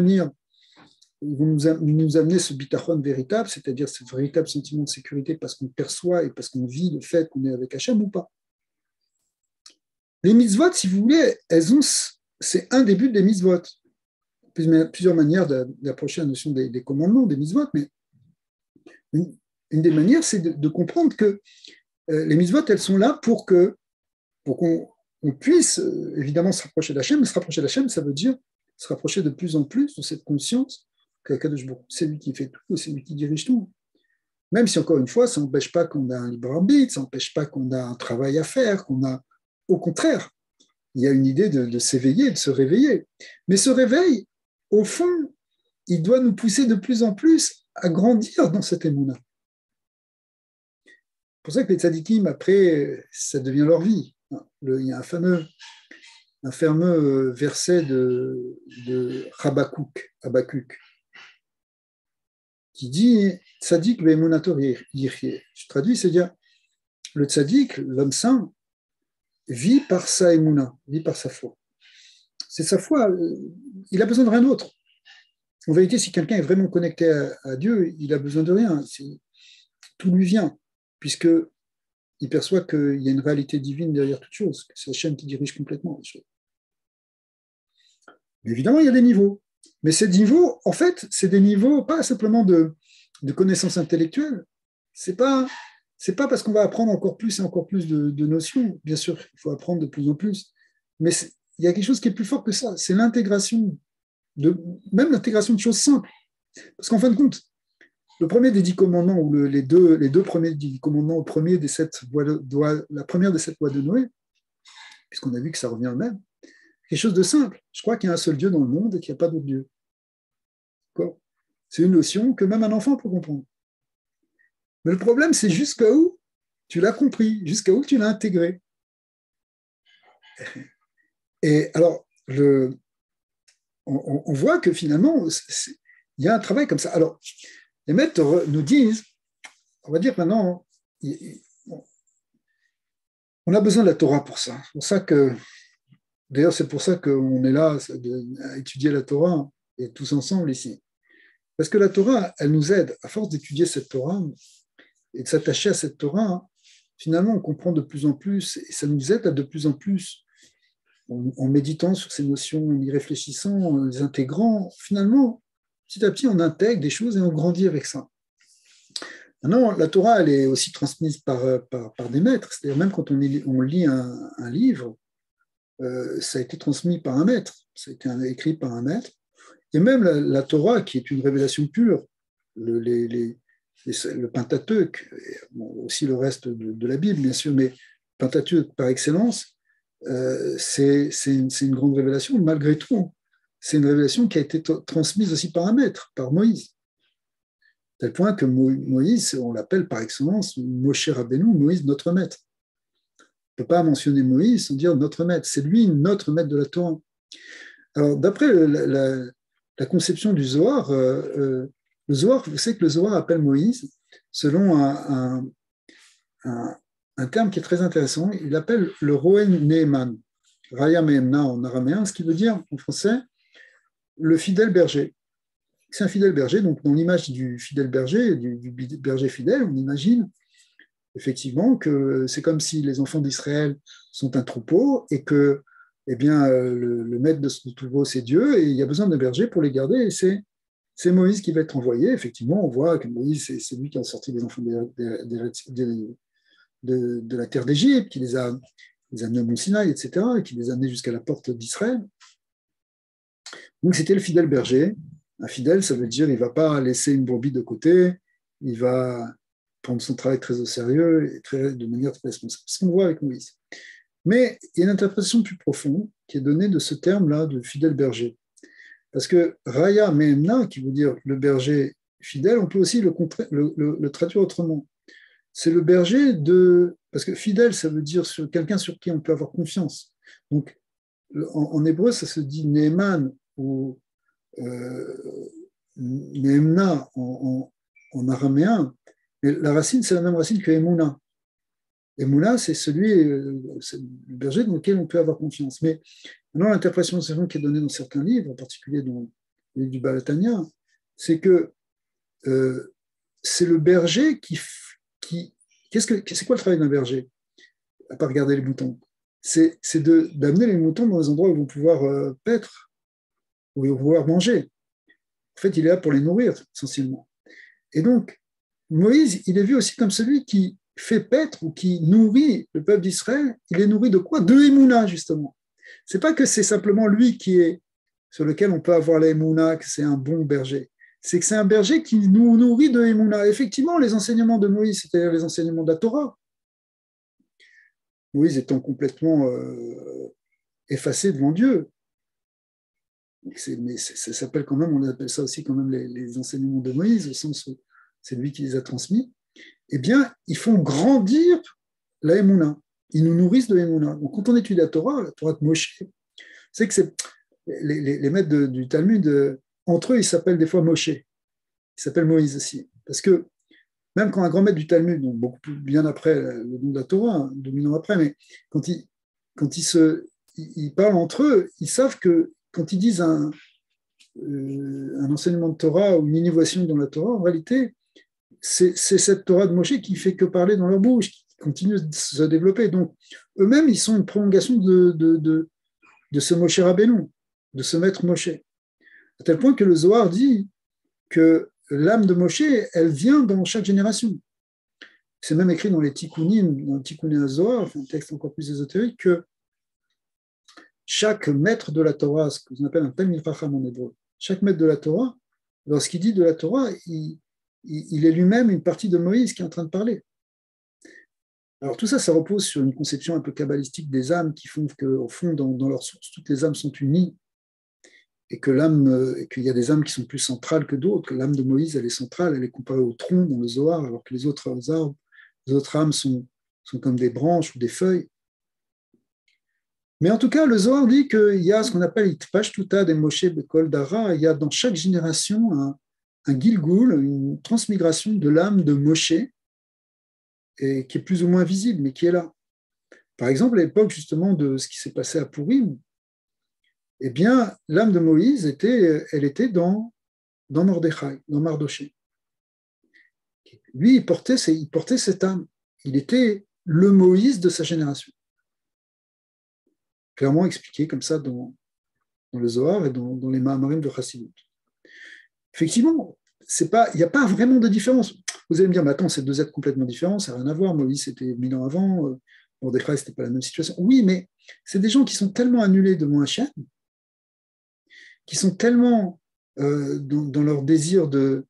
amener ce bitachon véritable, c'est-à-dire ce véritable sentiment de sécurité parce qu'on perçoit et parce qu'on vit le fait qu'on est avec Hachem ou pas? Les mitzvot, si vous voulez, c'est un des buts des mitzvot. Plusieurs manières d'approcher la notion des commandements, des mitzvot, mais une des manières, c'est de comprendre que les mitzvot, elles sont là pour qu'on puisse évidemment se rapprocher d'Hachem. Mais se rapprocher d'Hachem, ça veut dire se rapprocher de plus en plus de cette conscience qu'Akadosh Baruch Hu, c'est lui qui fait tout, c'est lui qui dirige tout. Même si, encore une fois, ça n'empêche pas qu'on a un libre arbitre, ça n'empêche pas qu'on a un travail à faire, au contraire, il y a une idée de s'éveiller, de se réveiller. Mais ce réveil, au fond, il doit nous pousser de plus en plus à grandir dans cette émouna. C'est pour ça que les tzadikim, après, ça devient leur vie. Il y a un fameux verset de Habakkuk, qui dit « Tzadik ve'emunato yirye ». Je traduis, c'est-à-dire le tzadik, l'homme saint, vit par sa émouna, vit par sa foi. C'est sa foi, il a besoin de rien d'autre. En vérité, si quelqu'un est vraiment connecté à Dieu, il a besoin de rien. Tout lui vient, puisqu'il perçoit qu'il y a une réalité divine derrière toute chose, que c'est Hachem qui dirige complètement les choses. Mais évidemment, il y a des niveaux. Mais ces niveaux, en fait, c'est des niveaux pas simplement de connaissances intellectuelles. C'est pas parce qu'on va apprendre encore plus et encore plus de notions. Bien sûr, il faut apprendre de plus en plus. Mais il y a quelque chose qui est plus fort que ça. C'est l'intégration, même l'intégration de choses simples. Parce qu'en fin de compte, le premier des 10 commandements, ou les deux premiers des 10 commandements, la première des 7 lois de Noé, puisqu'on a vu que ça revient au même, quelque chose de simple. Je crois qu'il y a un seul Dieu dans le monde et qu'il n'y a pas d'autre Dieu. D'accord ? C'est une notion que même un enfant peut comprendre. Mais le problème, c'est jusqu'à où tu l'as compris, jusqu'à où tu l'as intégré. Et alors, on voit que finalement, il y a un travail comme ça. Alors, les maîtres nous disent, on va dire maintenant, on a besoin de la Torah pour ça. C'est pour ça que, d'ailleurs, c'est pour ça qu'on est là à étudier la Torah et tous ensemble ici. Parce que la Torah, elle nous aide, à force d'étudier cette Torah et de s'attacher à cette Torah, finalement, on comprend de plus en plus et ça nous aide à de plus en plus, en méditant sur ces notions, en y réfléchissant, en les intégrant, finalement, petit à petit, on intègre des choses et on grandit avec ça. Maintenant, la Torah, elle est aussi transmise par des maîtres. C'est-à-dire même quand on lit un livre, ça a été transmis par un maître, ça a été écrit par un maître. Et même la Torah, qui est une révélation pure, le Pentateuque, aussi le reste de la Bible, bien sûr, mais Pentateuque par excellence, c'est une grande révélation. Malgré tout, c'est une révélation qui a été transmise aussi par un maître, par Moïse. À tel point que Moïse, on l'appelle par excellence Moshe Rabbeinu, Moïse notre maître. On ne peut pas mentionner Moïse sans dire notre maître. C'est lui notre maître de la Torah. Alors, d'après la conception du Zohar, le Zohar, vous savez que le Zohar appelle Moïse selon un terme qui est très intéressant. Il appelle le Roen Neeman, Raya Mehemna en araméen, ce qui veut dire en français le fidèle berger. C'est un fidèle berger, donc dans l'image du fidèle berger, du berger fidèle, on imagine effectivement que c'est comme si les enfants d'Israël sont un troupeau et que le maître de ce troupeau, c'est Dieu, et il y a besoin d'un berger pour les garder, et c'est Moïse qui va être envoyé. Effectivement, on voit que Moïse, c'est lui qui a sorti les enfants de la terre d'Égypte, qui les a amenés au Mont Sinaï, etc., et qui les a amenés jusqu'à la porte d'Israël. Donc, c'était le fidèle berger. Un fidèle, ça veut dire qu'il ne va pas laisser une brebis de côté, il va prendre son travail très au sérieux et de manière très responsable. C'est ce qu'on voit avec Moïse. Mais il y a une interprétation plus profonde qui est donnée de ce terme-là de fidèle berger. Parce que Raya Mehemna, qui veut dire le berger fidèle, on peut aussi le traduire autrement. c'est le berger parce que fidèle, ça veut dire quelqu'un sur qui on peut avoir confiance. Donc, en hébreu, ça se dit Neeman ou Neemna en araméen, mais la racine, c'est la même racine que Emouna. Emouna, c'est c'est le berger dans lequel on peut avoir confiance. Mais maintenant, l'interprétation qui est donnée dans certains livres, en particulier dans le livre du Baal Tanya, c'est que c'est le berger c'est quoi le travail d'un berger, à part regarder les moutons? C'est d'amener les moutons dans les endroits où ils vont pouvoir paître, où ils vont pouvoir manger. En fait, il est là pour les nourrir, essentiellement. Et donc, Moïse, il est vu aussi comme celui qui fait paître ou qui nourrit le peuple d'Israël. Il est nourri de quoi? De Emouna, justement. C'est pas que c'est simplement lui sur lequel on peut avoir la Emouna, que c'est un bon berger. C'est que c'est un berger qui nous nourrit de Emouna. Effectivement, les enseignements de Moïse, c'est-à-dire les enseignements de la Torah, Moïse étant complètement effacé devant Dieu. Mais ça s'appelle quand même, on appelle ça aussi quand même les enseignements de Moïse, au sens où c'est lui qui les a transmis. Eh bien, ils font grandir la Emouna. Ils nous nourrissent de Emouna. Donc, quand on étudie la Torah de Moshe, c'est que les maîtres du Talmud, entre eux, ils s'appellent des fois Moshe. Ils s'appellent Moïse aussi. Parce que même quand un grand maître du Talmud, donc beaucoup plus bien après le nom de la Torah, 2000 ans après, mais quand ils parlent entre eux, ils savent que quand ils disent un enseignement de Torah ou une innovation dans la Torah, en réalité, c'est cette Torah de Moshe qui fait que parler dans leur bouche, qui continue de se développer. Donc, eux-mêmes, ils sont une prolongation de ce Moshe Rabbeinu, de ce maître Moshe. À tel point que le Zohar dit que l'âme de Moshe, elle vient dans chaque génération. C'est même écrit dans les Tikkunim, dans le Tikkuné Zohar, un texte encore plus ésotérique, que chaque maître de la Torah, ce qu'on appelle un Talmid Chacham en hébreu, chaque maître de la Torah, lorsqu'il dit de la Torah, il est lui-même une partie de Moïse qui est en train de parler. Alors tout ça, ça repose sur une conception un peu kabbalistique des âmes qui font qu'au fond, dans leur source, toutes les âmes sont unies et qu'il y a des âmes qui sont plus centrales que d'autres, que l'âme de Moïse, elle est centrale, elle est comparée au tronc dans le Zohar, alors que les autres arbres, les autres âmes sont comme des branches ou des feuilles. Mais en tout cas, le Zohar dit qu'il y a ce qu'on appelle Itpashtuta des Moshe Bekol Dara, il y a dans chaque génération un Gilgul, une transmigration de l'âme de Moshe, et qui est plus ou moins visible, mais qui est là. Par exemple, à l'époque justement de ce qui s'est passé à Pourim, eh bien, l'âme de Moïse elle était dans Mordechai, dans Mardoché. Lui, il portait cette âme. Il était le Moïse de sa génération. Clairement expliqué comme ça dans le Zohar et dans les Mahamarim de Chassidut. Effectivement, il n'y a pas vraiment de différence. Vous allez me dire, mais attends, c'est deux êtres complètement différents, ça n'a rien à voir. Moïse, c'était 1000 ans avant, Mordechai, ce n'était pas la même situation. Oui, mais c'est des gens qui sont tellement annulés devant Hachem, qui sont tellement dans leur désir de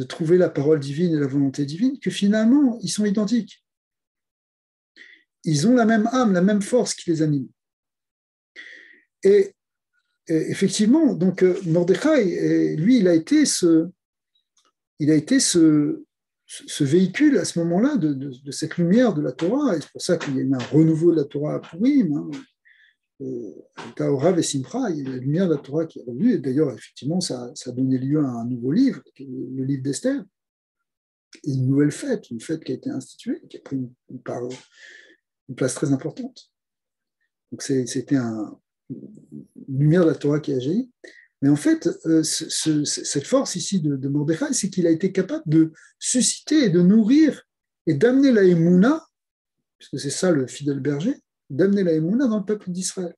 trouver la parole divine et la volonté divine, que finalement, ils sont identiques. Ils ont la même âme, la même force qui les anime. Et effectivement, donc Mordechai, lui, il a été ce véhicule à ce moment-là de cette lumière de la Torah. Et c'est pour ça qu'il y a eu un renouveau de la Torah à Purim. Taorav et Simcha, il y a la lumière de la Torah qui est revenue. Et d'ailleurs, effectivement, ça a donné lieu à un nouveau livre, le livre d'Esther. Et une nouvelle fête, une fête qui a été instituée, qui a pris une place très importante. Donc c'était une lumière de la Torah qui a jailli. Mais en fait, cette force ici de Mordechai, c'est qu'il a été capable de susciter et de nourrir et d'amener la Emouna, puisque c'est ça le fidèle berger, d'amener la Emouna dans le peuple d'Israël.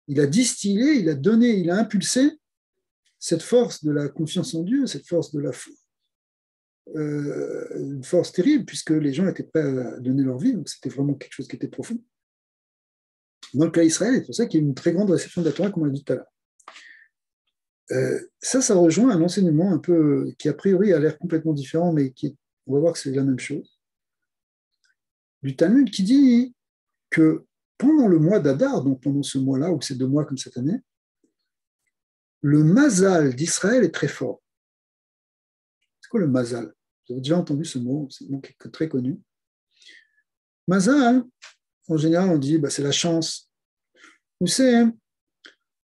Il a distillé, il a donné, il a impulsé cette force de la confiance en Dieu, cette force de la foi, une force terrible, puisque les gens étaient prêts à donner leur vie, donc c'était vraiment quelque chose qui était profond. Dans le cas d'Israël, c'est pour ça qu'il y a une très grande réception de la Torah, comme on l'a dit tout à l'heure. Ça rejoint un enseignement un peu qui a priori a l'air complètement différent, mais on va voir que c'est la même chose, du Talmud qui dit que pendant le mois d'Adar, donc pendant ce mois-là, ou ces 2 mois comme cette année, le mazal d'Israël est très fort. C'est quoi le mazal? Vous avez déjà entendu ce mot, c'est un mot qui est très connu. Mazal, en général, on dit c'est la chance. Ou c'est,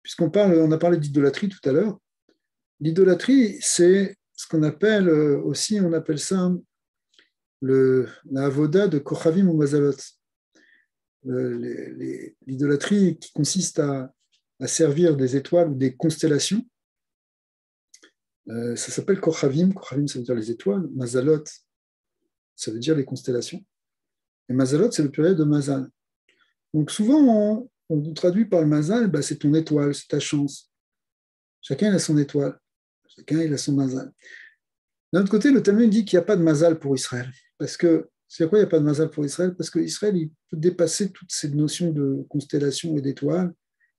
puisqu'on a parlé d'idolâtrie tout à l'heure, l'idolâtrie, c'est ce qu'on appelle aussi, on appelle ça la avoda de Kochavim ou Mazalot. L'idolâtrie qui consiste à servir des étoiles ou des constellations. Ça s'appelle Kochavim. Kochavim, ça veut dire les étoiles. Mazalot, ça veut dire les constellations. Et Mazalot, c'est le pluriel de Mazal. Donc souvent, on traduit par le Mazal, c'est ton étoile, c'est ta chance. Chacun a son étoile. Chacun il a son Mazal. D'un autre côté, le Talmud dit qu'il n'y a pas de Mazal pour Israël. Parce que, c'est quoi il n'y a pas de Mazal pour Israël? Parce qu'Israël, il peut dépasser toutes ces notions de constellation et d'étoiles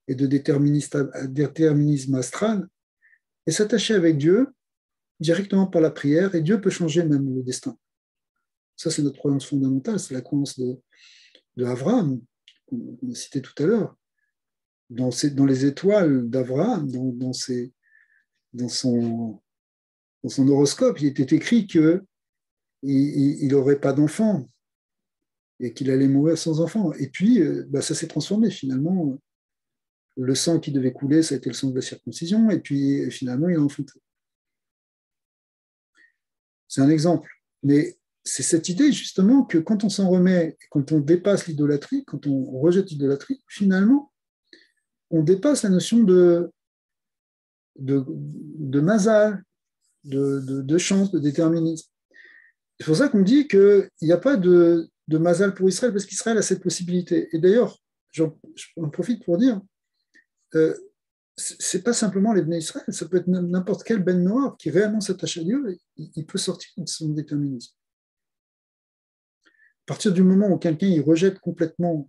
et de déterminisme astral et s'attacher avec Dieu directement par la prière, et Dieu peut changer même le destin. Ça, c'est notre croyance fondamentale, c'est la croyance de Abraham, qu'on a cité tout à l'heure. Dans les étoiles d'Abraham, dans son horoscope, il était écrit qu'il n'aurait pas d'enfant et qu'il allait mourir sans enfant. Et puis, ça s'est transformé finalement. Le sang qui devait couler, ça a été le sang de la circoncision, et puis finalement, il a enfanté. C'est un exemple. Mais c'est cette idée justement que quand on s'en remet, quand on dépasse l'idolâtrie, quand on rejette l'idolâtrie, finalement, on dépasse la notion de mazal, de chance, de déterminisme. C'est pour ça qu'on dit qu'il n'y a pas de mazal pour Israël, parce qu'Israël a cette possibilité. Et d'ailleurs, j'en profite pour dire, c'est pas simplement les Bnei Israël, ça peut être n'importe quel Ben Noir qui réellement s'attache à Dieu, il peut sortir de son déterminisme. À partir du moment où quelqu'un il rejette complètement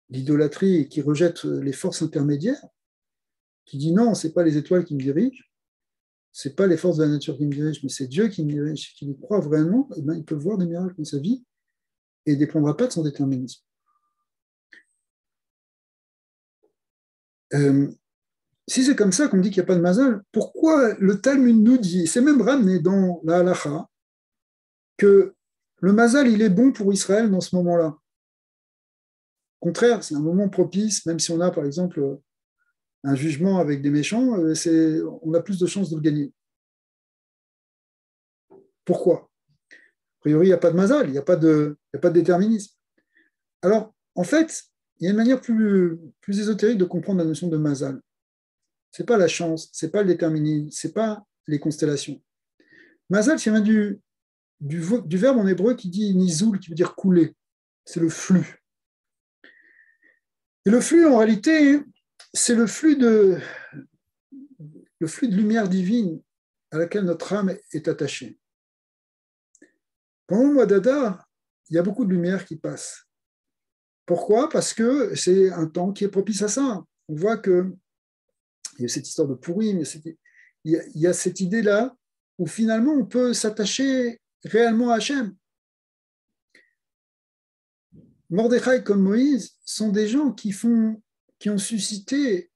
l'idolâtrie et qui rejette les forces intermédiaires, qui dit non, c'est pas les étoiles qui me dirigent, c'est pas les forces de la nature qui me dirigent, mais c'est Dieu qui me dirige, qui me croit vraiment, et il peut voir des miracles dans sa vie et ne dépendra pas de son déterminisme. Si c'est comme ça qu'on dit qu'il n'y a pas de mazal, pourquoi le Talmud nous dit, c'est même ramené dans la halacha, que le mazal, il est bon pour Israël dans ce moment-là. Au contraire, c'est un moment propice, même si on a, par exemple, un jugement avec des méchants, on a plus de chances de le gagner. Pourquoi? A priori, il n'y a pas de mazal, il n'y a pas de déterminisme. Alors, en fait, il y a une manière plus ésotérique de comprendre la notion de mazal. Ce n'est pas la chance, ce n'est pas le déterminisme, ce n'est pas les constellations. Mazal, ça vient du verbe en hébreu qui dit nizoul, qui veut dire couler. C'est le flux. Et le flux, en réalité, c'est le flux de lumière divine à laquelle notre âme est attachée. Pendant le mois d'Adar, il y a beaucoup de lumière qui passe. Pourquoi? Parce que c'est un temps qui est propice à ça. On voit qu'il y a cette histoire de Pourim, il y a cette idée-là où finalement on peut s'attacher réellement à Hachem. Mordechai comme Moïse sont des gens qui ont suscité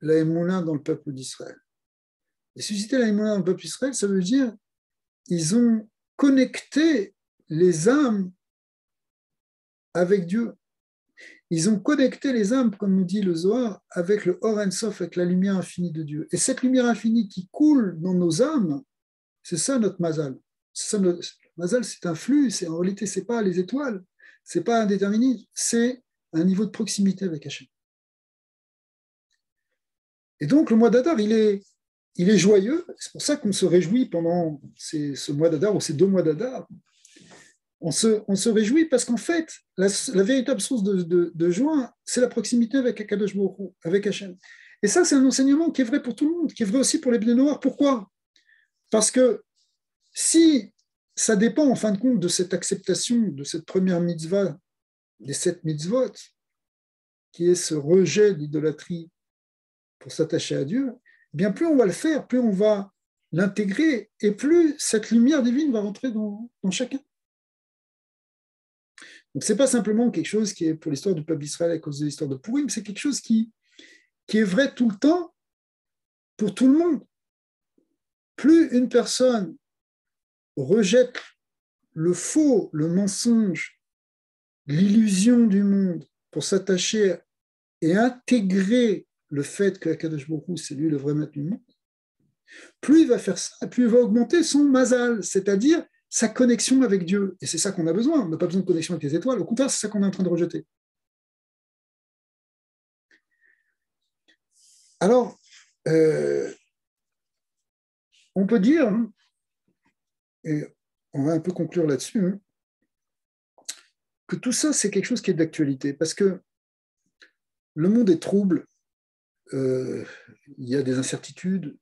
la émouna dans le peuple d'Israël. Et susciter la émouna dans le peuple d'Israël, ça veut dire ils ont connecté les âmes avec Dieu. Ils ont connecté les âmes, comme nous dit le Zohar, avec le Or En Sof, avec la lumière infinie de Dieu. Et cette lumière infinie qui coule dans nos âmes, c'est ça notre mazal. Mazal, c'est un flux, en réalité, ce n'est pas les étoiles, ce n'est pas un déterminisme, c'est un niveau de proximité avec Hachem. Et donc, le mois d'Adar, il est joyeux, c'est pour ça qu'on se réjouit pendant ce mois d'Adar ou ces 2 mois d'Adar. On se réjouit parce qu'en fait, la véritable source de joie, c'est la proximité avec Akadosh Baruch Hu, avec Hachem. Et ça, c'est un enseignement qui est vrai pour tout le monde, qui est vrai aussi pour les Bnei Noach. Pourquoi? Parce que si ça dépend en fin de compte de cette acceptation, de cette première mitzvah, des 7 mitzvot, qui est ce rejet d'idolâtrie pour s'attacher à Dieu, eh bien plus on va le faire, plus on va l'intégrer, et plus cette lumière divine va rentrer dans chacun. Donc, ce n'est pas simplement quelque chose qui est pour l'histoire du peuple d'Israël à cause de l'histoire de Pourim, c'est quelque chose qui est vrai tout le temps pour tout le monde. Plus une personne rejette le faux, le mensonge, l'illusion du monde pour s'attacher et intégrer le fait que Akadosh Baruch Hu, c'est lui le vrai maître du monde, plus il va faire ça, plus il va augmenter son mazal, c'est-à-dire sa connexion avec Dieu. Et c'est ça qu'on a besoin. On n'a pas besoin de connexion avec les étoiles. Au contraire, c'est ça qu'on est en train de rejeter. Alors, on peut dire, et on va un peu conclure là-dessus, que tout ça, c'est quelque chose qui est d'actualité, parce que le monde est trouble, il y a des incertitudes,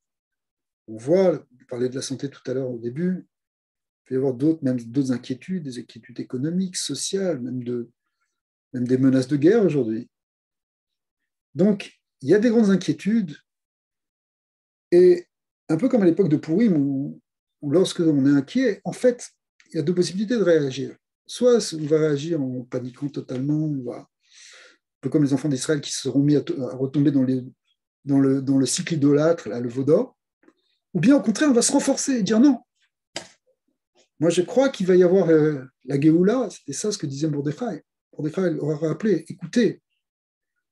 on voit, on parlait de la santé tout à l'heure au début, il peut y avoir même d'autres inquiétudes, des inquiétudes économiques, sociales, même des menaces de guerre aujourd'hui. Donc, il y a des grandes inquiétudes, et un peu comme à l'époque de Pourim, où lorsque on est inquiet, en fait, il y a deux possibilités de réagir. Soit on va réagir en paniquant totalement, un peu comme les enfants d'Israël qui se seront mis à retomber dans le cycle idolâtre, là, le veau d'or, ou bien au contraire, on va se renforcer et dire non. Moi, je crois qu'il va y avoir la Géoula, c'était ça ce que disait Mordechai. Mordechai aura rappelé, écoutez,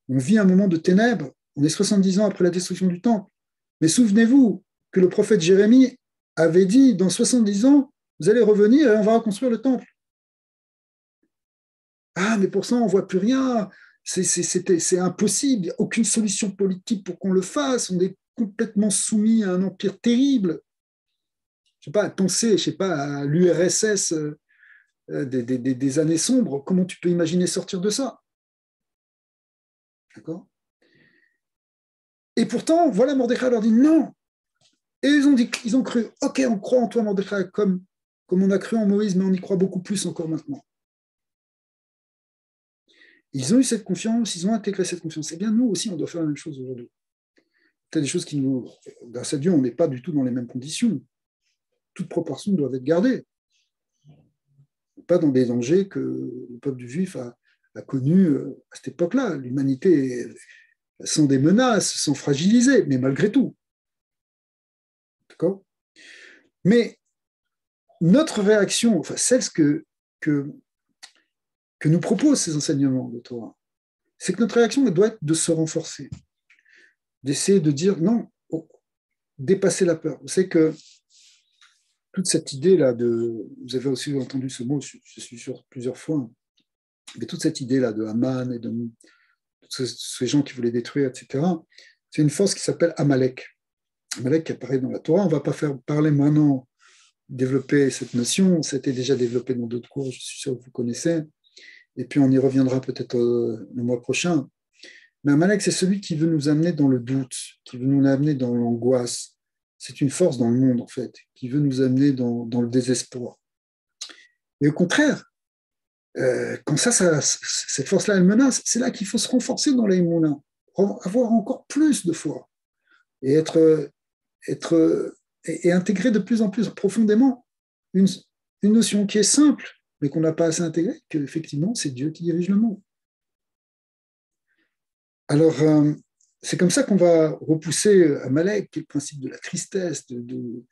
on vit un moment de ténèbres, on est 70 ans après la destruction du temple, mais souvenez-vous que le prophète Jérémie avait dit, dans 70 ans, vous allez revenir et on va reconstruire le temple. Ah, mais pour ça, on ne voit plus rien, c'est impossible, il n'y a aucune solution politique pour qu'on le fasse, on est complètement soumis à un empire terrible. Je ne sais pas, penser, je sais pas, à l'URSS des années sombres, comment tu peux imaginer sortir de ça? D'accord? Et pourtant, voilà, Mordechai leur dit non. Et ils ont cru, ok, on croit en toi, Mordechai, comme on a cru en Moïse, mais on y croit beaucoup plus encore maintenant. Ils ont eu cette confiance, ils ont intégré cette confiance. Eh bien, nous aussi, on doit faire la même chose aujourd'hui. Peut-être des choses qui nous... Grâce à Dieu, on n'est pas du tout dans les mêmes conditions. Toutes proportions doivent être gardées. Pas dans des dangers que le peuple juif a connus à cette époque-là. L'humanité sans des menaces, sans fragiliser, mais malgré tout. D'accord? Mais notre réaction, enfin celle que nous proposent ces enseignements de Torah, c'est que notre réaction doit être de se renforcer, d'essayer de dire non, dépasser la peur. Vous savez que toute cette idée-là vous avez aussi entendu ce mot, je suis sûr plusieurs fois, mais toute cette idée-là de Haman et de ces gens qui voulaient détruire, etc., c'est une force qui s'appelle Amalek. Amalek qui apparaît dans la Torah. On ne va pas faire parler maintenant, développer cette notion, ça a été déjà développé dans d'autres cours, je suis sûr que vous connaissez, et puis on y reviendra peut-être le mois prochain. Mais Amalek, c'est celui qui veut nous amener dans le doute, qui veut nous amener dans l'angoisse. C'est une force dans le monde, en fait, qui veut nous amener dans le désespoir. Et au contraire, quand cette force-là, elle menace, c'est là qu'il faut se renforcer dans l'Eimouna, avoir encore plus de foi et et intégrer de plus en plus profondément une notion qui est simple, mais qu'on n'a pas assez intégrée, qu'effectivement, c'est Dieu qui dirige le monde. Alors, c'est comme ça qu'on va repousser Amalek, qui est le principe de la tristesse, de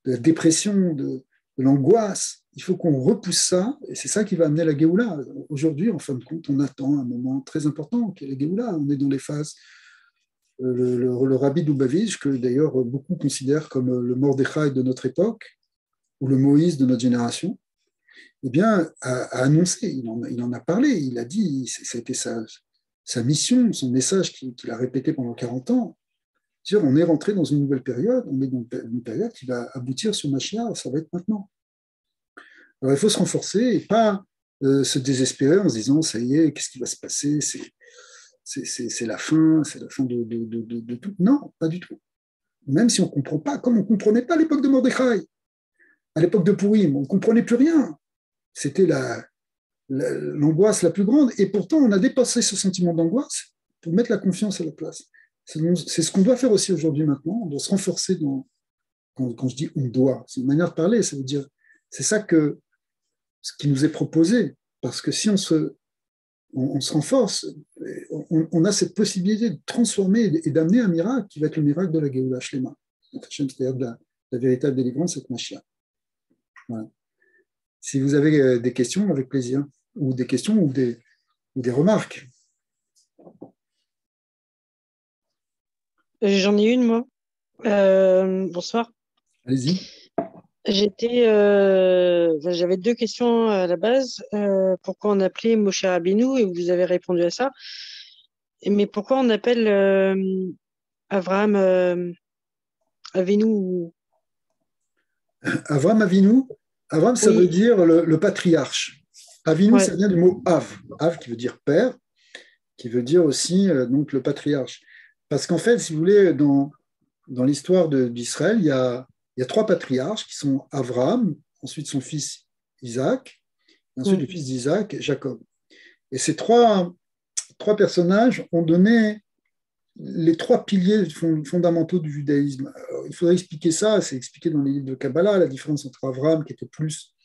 la dépression, de l'angoisse. Il faut qu'on repousse ça, et c'est ça qui va amener la Géoula. Aujourd'hui, en fin de compte, on attend un moment très important, qui est la Géoula. On est dans les phases. Le rabbi Lubavitch, que d'ailleurs beaucoup considèrent comme le Mordechai de notre époque, ou le Moïse de notre génération, eh bien, a annoncé, il en a parlé, il a dit, ça a été sa mission, son message qu'il a répété pendant 40 ans. C'est-à-dire, on est rentré dans une nouvelle période, on est dans une période qui va aboutir sur Mashiach, ça va être maintenant. Alors, il faut se renforcer et pas se désespérer en se disant, ça y est, qu'est-ce qui va se passer? C'est la fin de tout. Non, pas du tout. Même si on ne comprend pas, comme on ne comprenait pas à l'époque de Mordechai, à l'époque de Pourim, on ne comprenait plus rien. C'était l'angoisse la plus grande, et pourtant on a dépassé ce sentiment d'angoisse pour mettre la confiance à la place. C'est ce qu'on doit faire aussi aujourd'hui maintenant, on doit se renforcer quand je dis on doit, c'est une manière de parler, ça veut dire, c'est ça ce qui nous est proposé, parce que si on se renforce, on a cette possibilité de transformer et d'amener un miracle qui va être le miracle de la Géoula Shlema, c'est-à-dire de la véritable délivrance, cette Mashiach. Voilà. Si vous avez des questions, avec plaisir, ou des questions ou des remarques. J'en ai une, moi. Bonsoir. Allez-y. J'avais deux questions à la base. Pourquoi on appelait Moshe Rabbeinu, et vous avez répondu à ça. Mais pourquoi on appelle Abraham Avinu? Avram Avinu, Avram, ça veut Oui, dire le patriarche. Avinu, ouais. ça vient du mot Av. Av qui veut dire père, qui veut dire aussi donc le patriarche. Parce qu'en fait, si vous voulez, dans l'histoire d'Israël, il y a trois patriarches qui sont Abraham, ensuite son fils Isaac, et ensuite le Mm. fils d'Isaac, Jacob. Et ces trois personnages ont donné les trois piliers fondamentaux du judaïsme. Alors, il faudrait expliquer ça, c'est expliqué dans les livres de Kabbalah, la différence entre Abraham, qui était plus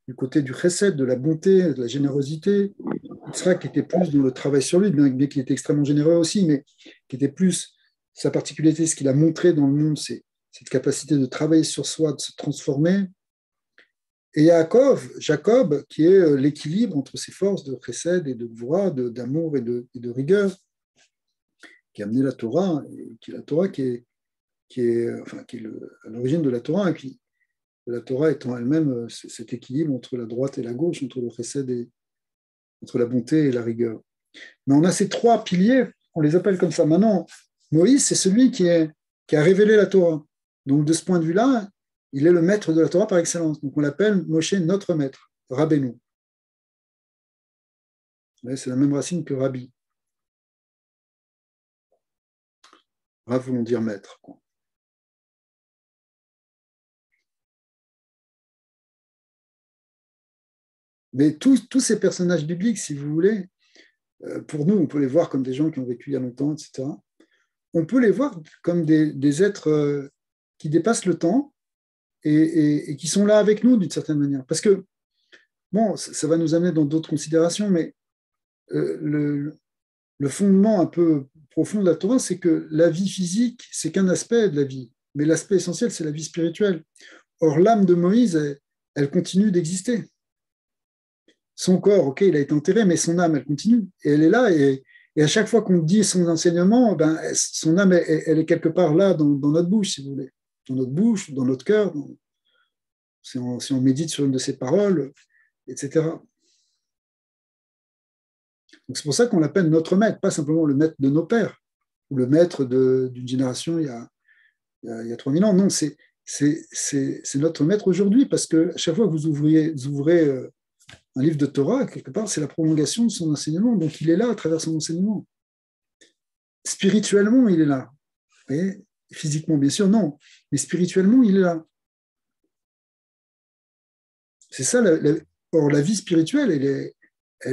du côté du chesed, de la bonté, de la générosité, Yitzhak, qui était plus dans le travail sur lui, bien qu'il était extrêmement généreux aussi, mais qui était plus sa particularité, ce qu'il a montré dans le monde, c'est cette capacité de travailler sur soi, de se transformer. Et Jacob, qui est l'équilibre entre ses forces de chesed et de gvura, d'amour et de rigueur, qui a amené la Torah, et qui est la Torah qui est à l'origine de la Torah, et puis la Torah étant elle-même cet équilibre entre la droite et la gauche, entre le chesed et entre la bonté et la rigueur. Mais on a ces trois piliers, on les appelle comme ça. Maintenant, Moïse, c'est celui qui a révélé la Torah. Donc de ce point de vue-là, il est le maître de la Torah par excellence. Donc on l'appelle Moshe notre maître, Rabbeinu. C'est la même racine que Rabbi. Rav voulant dire maître. Mais tous ces personnages bibliques, si vous voulez, pour nous, on peut les voir comme des gens qui ont vécu il y a longtemps, etc. On peut les voir comme des êtres qui dépassent le temps et qui sont là avec nous d'une certaine manière. Parce que, bon, ça va nous amener dans d'autres considérations, mais le fondement un peu profond de la Torah, c'est que la vie physique, c'est qu'un aspect de la vie, mais l'aspect essentiel, c'est la vie spirituelle. Or, l'âme de Moïse, elle continue d'exister. Son corps, ok, il a été enterré, mais son âme, elle continue. Et elle est là, et à chaque fois qu'on dit son enseignement, ben, son âme, elle est quelque part là, dans notre bouche, si vous voulez. Dans notre bouche, dans notre cœur, si on médite sur une de ses paroles, etc. Donc c'est pour ça qu'on l'appelle notre maître, pas simplement le maître de nos pères, ou le maître d'une génération il y a 3000 ans. Non, c'est notre maître aujourd'hui, parce que à chaque fois que vous ouvrez un livre de Torah, quelque part, c'est la prolongation de son enseignement. Donc il est là à travers son enseignement. Spirituellement, il est là. Vous voyez, physiquement, bien sûr, non. Mais spirituellement, il est là. C'est ça. Or, la vie spirituelle, elle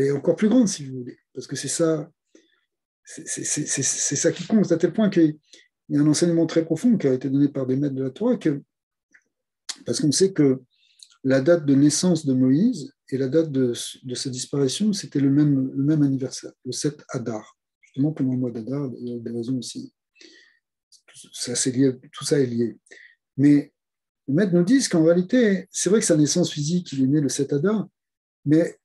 est encore plus grande, si vous voulez. Parce que c'est ça qui compte, à tel point qu'il y a un enseignement très profond qui a été donné par des maîtres de la Torah, parce qu'on sait que la date de naissance de Moïse et la date de sa disparition, c'était le même anniversaire, le 7 Adar. Justement, pendant le mois d'Adar, il y a des raisons aussi. Tout ça est lié. Mais les maîtres nous disent qu'en réalité, c'est vrai que sa naissance physique, il est né le 7 Adar, mais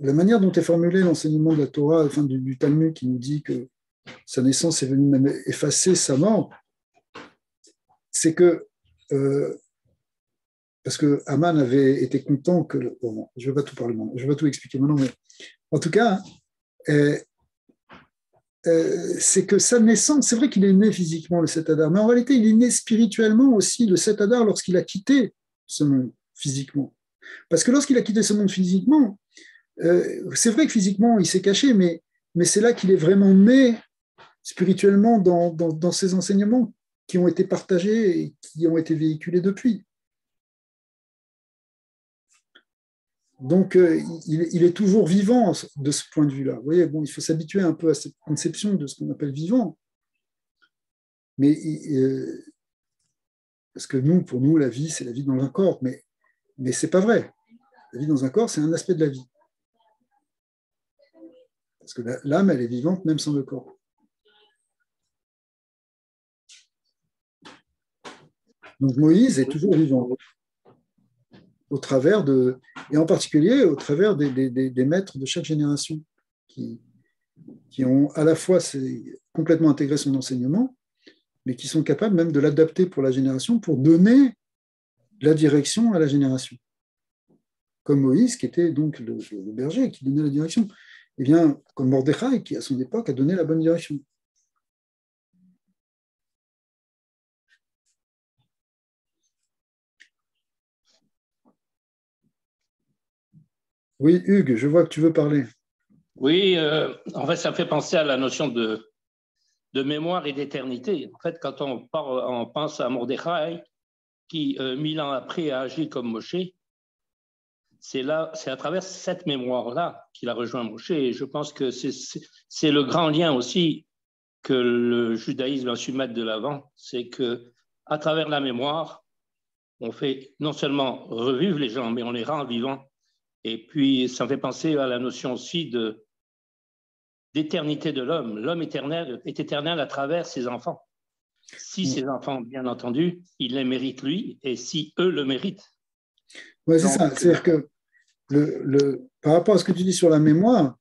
la manière dont est formulé l'enseignement de la Torah, enfin du Talmud, qui nous dit que sa naissance est venue même effacer sa mort, c'est que parce que Haman avait été content que bon, je ne vais pas tout parler maintenant, je ne vais pas tout expliquer maintenant, mais en tout cas, c'est que sa naissance, c'est vrai qu'il est né physiquement le 7 Adar, mais en réalité, il est né spirituellement aussi le 7 Adar lorsqu'il a quitté ce monde physiquement. Parce que lorsqu'il a quitté ce monde physiquement, c'est vrai que physiquement, il s'est caché, mais c'est là qu'il est vraiment né spirituellement dans ces enseignements qui ont été partagés et qui ont été véhiculés depuis. Donc, il est toujours vivant de ce point de vue-là. Vous voyez, bon, il faut s'habituer un peu à cette conception de ce qu'on appelle vivant. Mais parce que pour nous, la vie, c'est la vie dans un corps, mais ce n'est pas vrai. La vie dans un corps, c'est un aspect de la vie. Parce que l'âme, elle est vivante même sans le corps. Donc Moïse est toujours vivant. au travers et en particulier au travers des maîtres de chaque génération qui ont à la fois complètement intégré son enseignement, mais qui sont capables même de l'adapter pour la génération, pour donner la direction à la génération. Comme Moïse, qui était donc le berger, qui donnait la direction. Et bien, comme Mordechai, qui à son époque a donné la bonne direction. Oui, Hugues, je vois que tu veux parler. Oui, en fait, ça me fait penser à la notion de mémoire et d'éternité. En fait, quand on pense à Mordechai, qui, 1000 ans après, a agi comme Moshe, c'est à travers cette mémoire-là qu'il a rejoint Moshe. Et je pense que c'est le grand lien aussi que le judaïsme a su mettre de l'avant, c'est que à travers la mémoire, on fait non seulement revivre les gens, mais on les rend vivants. Et puis, ça me fait penser à la notion aussi d'éternité de l'homme. L'homme est éternel à travers ses enfants. Si ses enfants, bien entendu, il les mérite lui, et si eux le méritent. Oui, c'est ça. C'est-à-dire que par rapport à ce que tu dis sur la mémoire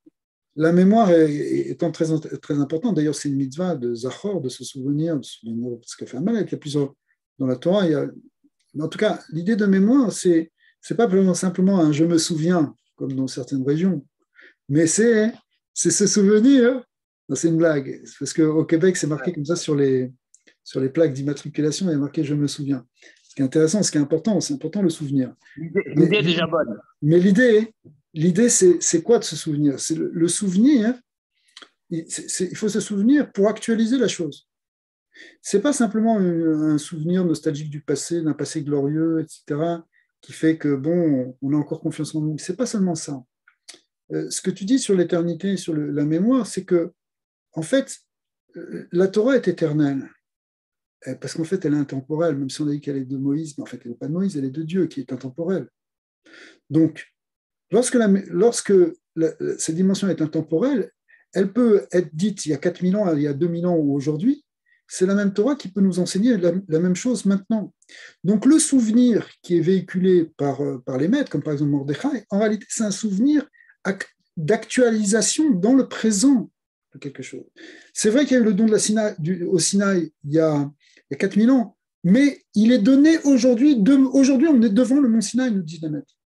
étant très, très importante. D'ailleurs, c'est une mitzvah de Zachor, de se souvenir parce qu'a fait Amalek. Il y a plusieurs dans la Torah. En tout cas, l'idée de mémoire, c'est pas simplement un je me souviens, comme dans certaines régions, mais c'est se souvenir. C'est une blague, parce qu'au Québec, c'est marqué comme ça sur les plaques d'immatriculation, il y a marqué je me souviens. Ce qui est intéressant, ce qui est important, c'est important le souvenir. L'idée est déjà bonne. Mais l'idée, c'est quoi de se souvenir? C'est le souvenir. Il faut se souvenir pour actualiser la chose. C'est pas simplement un souvenir nostalgique du passé, d'un passé glorieux, etc., qui fait que bon, on a encore confiance en nous. C'est pas seulement ça. Ce que tu dis sur l'éternité, sur la mémoire, c'est que en fait, la Torah est éternelle. Parce qu'en fait, elle est intemporelle, même si on a dit qu'elle est de Moïse, mais en fait, elle n'est pas de Moïse, elle est de Dieu, qui est intemporelle. Donc, lorsque cette dimension est intemporelle, elle peut être dite il y a 4000 ans, il y a 2000 ans ou aujourd'hui, c'est la même Torah qui peut nous enseigner la même chose maintenant. Donc, le souvenir qui est véhiculé par les maîtres, comme par exemple Mordechai, en réalité, c'est un souvenir d'actualisation dans le présent de quelque chose. C'est vrai qu'il y a eu le don au Sinaï il y a 4000 ans, mais il est donné aujourd'hui. Aujourd'hui, on est devant le mont Sinaï, nous disent les maîtres.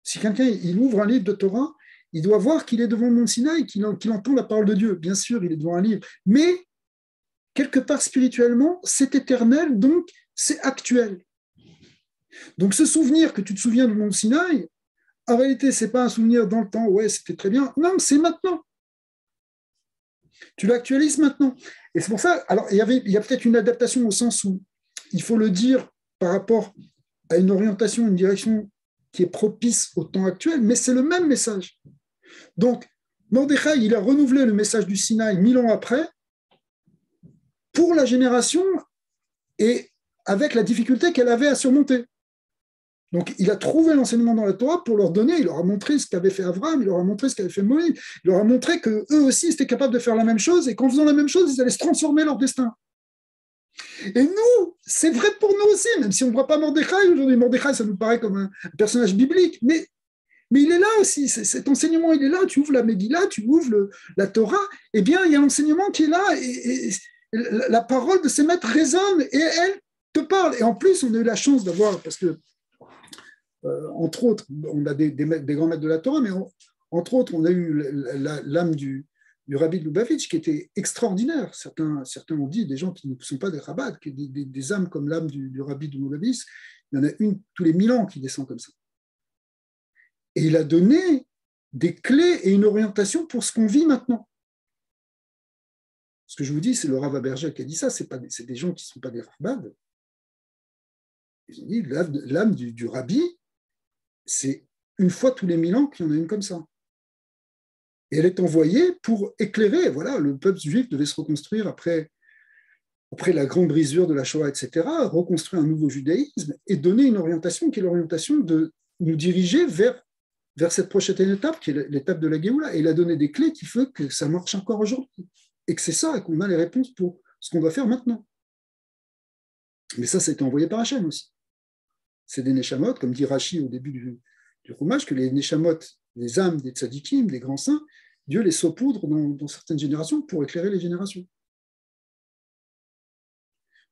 Si quelqu'un il ouvre un livre de Torah, il doit voir qu'il est devant le mont Sinaï, qu'il entend la parole de Dieu. Bien sûr, il est devant un livre, mais quelque part spirituellement, c'est éternel, donc c'est actuel. Donc ce souvenir que tu te souviens du mont Sinaï, en réalité, ce n'est pas un souvenir dans le temps, ouais, c'était très bien. Non, c'est maintenant. Tu l'actualises maintenant. Et c'est pour ça, alors il y a peut-être une adaptation au sens où il faut le dire par rapport à une orientation, une direction qui est propice au temps actuel, mais c'est le même message. Donc, Mordechai, il a renouvelé le message du Sinaï 1000 ans après pour la génération et avec la difficulté qu'elle avait à surmonter. Donc, il a trouvé l'enseignement dans la Torah pour leur donner, il leur a montré ce qu'avait fait Abraham, il leur a montré ce qu'avait fait Moïse, il leur a montré qu'eux aussi étaient capables de faire la même chose et qu'en faisant la même chose, ils allaient se transformer leur destin. Et nous, c'est vrai pour nous aussi, même si on ne voit pas Mordechai aujourd'hui. Mordechai, ça nous paraît comme un personnage biblique, mais il est là aussi, cet enseignement, il est là. Tu ouvres la Megillah, tu ouvres la Torah, eh bien, il y a l'enseignement qui est là, et la parole de ces maîtres résonne, et elle te parle. Et en plus, on a eu la chance d'avoir, parce que, entre autres, on a des grands maîtres de la Torah, mais entre autres, on a eu l'âme du Rabbi de Lubavitch, qui était extraordinaire. Certains ont dit, des gens qui ne sont pas des rabbats, des âmes comme l'âme du Rabbi de Lubavitch, il y en a une tous les 1000 ans qui descend comme ça. Et il a donné des clés et une orientation pour ce qu'on vit maintenant. Ce que je vous dis, c'est le Rav Abergel qui a dit ça, c'est des gens qui ne sont pas des rabbats. Ils ont dit, l'âme du Rabbi, c'est une fois tous les 1000 ans qu'il y en a une comme ça. Et elle est envoyée pour éclairer. Voilà, le peuple juif devait se reconstruire après la grande brisure de la Shoah, etc., reconstruire un nouveau judaïsme et donner une orientation qui est l'orientation de nous diriger vers cette prochaine étape, qui est l'étape de la Géoula. Et il a donné des clés qui font que ça marche encore aujourd'hui. Et que c'est ça, et qu'on a les réponses pour ce qu'on doit faire maintenant. Mais ça a été envoyé par Hachem aussi. c'est des Neshamot, comme dit Rashi au début du Chumash, que les Neshamot, les âmes des tzadikim, des grands saints, Dieu les saupoudre dans certaines générations pour éclairer les générations.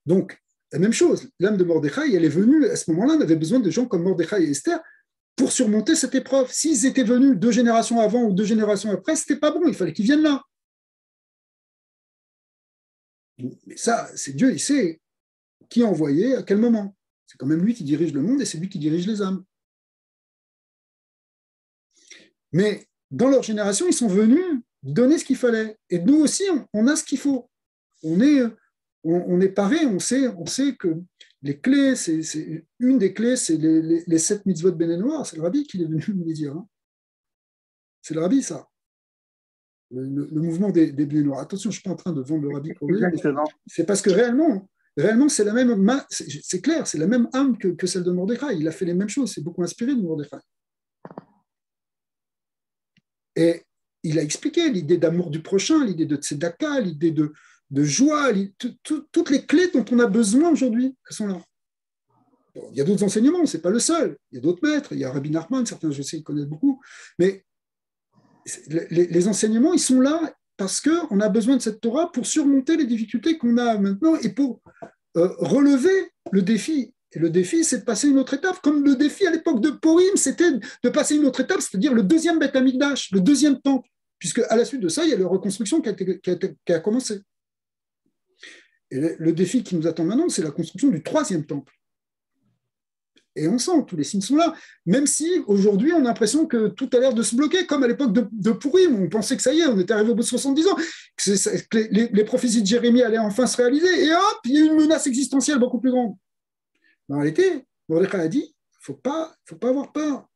Donc, la même chose, l'âme de Mordechai, elle est venue, à ce moment-là, on avait besoin de gens comme Mordechai et Esther pour surmonter cette épreuve. S'ils étaient venus 2 générations avant ou 2 générations après, c'était pas bon, il fallait qu'ils viennent là. Mais ça, c'est Dieu, il sait qui a envoyé, à quel moment. C'est quand même lui qui dirige le monde et c'est lui qui dirige les âmes. Mais dans leur génération, ils sont venus donner ce qu'il fallait. Et nous aussi, on a ce qu'il faut. On est paré, on sait que les clés, une des clés, c'est les 7 mitzvot de Béné Noir. C'est le rabbi qui est venu nous les dire. Hein. C'est le rabbi, ça. Le mouvement des Béné Noirs. Attention, je ne suis pas en train de vendre le rabbi pour lui. C'est parce que réellement c'est la même, c'est clair, c'est la même âme que celle de Mordechai. Il a fait les mêmes choses. C'est beaucoup inspiré de Mordechai. Et il a expliqué l'idée d'amour du prochain, l'idée de tzedaka, l'idée de joie, toutes les clés dont on a besoin aujourd'hui, elles sont là. Bon, il y a d'autres enseignements, ce n'est pas le seul. Il y a d'autres maîtres, il y a Rabbi Nachman, certains, je sais, ils connaissent beaucoup. Mais les enseignements, ils sont là parce qu'on a besoin de cette Torah pour surmonter les difficultés qu'on a maintenant et pour relever le défi. Et le défi, c'est de passer une autre étape. Comme le défi à l'époque de Purim, c'était de passer une autre étape, c'est-à-dire le 2e Beth Amikdash, le 2e temple. Puisque à la suite de ça, il y a la reconstruction qui a commencé. Et le défi qui nous attend maintenant, c'est la construction du 3e temple. Et on sent, tous les signes sont là. Même si aujourd'hui, on a l'impression que tout a l'air de se bloquer, comme à l'époque de Purim, on pensait que ça y est, on était arrivé au bout de 70 ans, que les prophéties de Jérémie allaient enfin se réaliser, et hop, il y a une menace existentielle beaucoup plus grande. En réalité, Mordechai a dit, il ne faut pas avoir peur.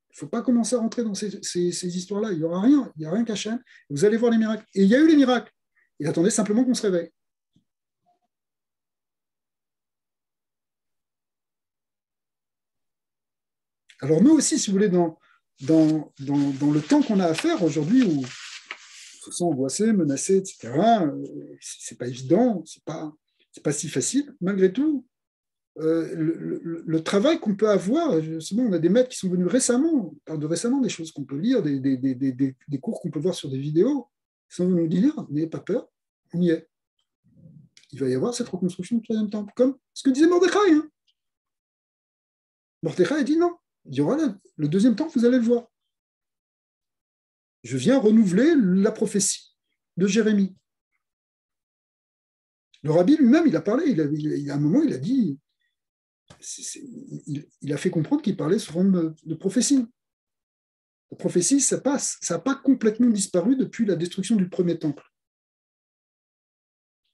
Il ne faut pas commencer à rentrer dans ces histoires-là. Il n'y aura rien, il n'y a rien qu'Hachem. Vous allez voir les miracles. Et il y a eu les miracles. Il attendait simplement qu'on se réveille. Alors nous aussi, si vous voulez, dans le temps qu'on a à faire aujourd'hui, où on se sent angoissé, menacé, etc., c'est pas évident, c'est pas si facile. Malgré tout, le travail qu'on peut avoir, justement, on a des maîtres qui sont venus récemment, on parle de récemment, des choses qu'on peut lire, des cours qu'on peut voir sur des vidéos, ils sont venus nous dire, n'ayez pas peur, on y est. Il va y avoir cette reconstruction du 3e temple, comme ce que disait Mordechai. Hein. Mordechai a dit non. Il y aura le 2e temple, vous allez le voir. Je viens renouveler la prophétie de Jérémie. Le rabbi lui-même, il a parlé, à un moment, il a dit, il a fait comprendre qu'il parlait sous forme de prophétie. La prophétie, ça n'a pas complètement disparu depuis la destruction du 1er temple.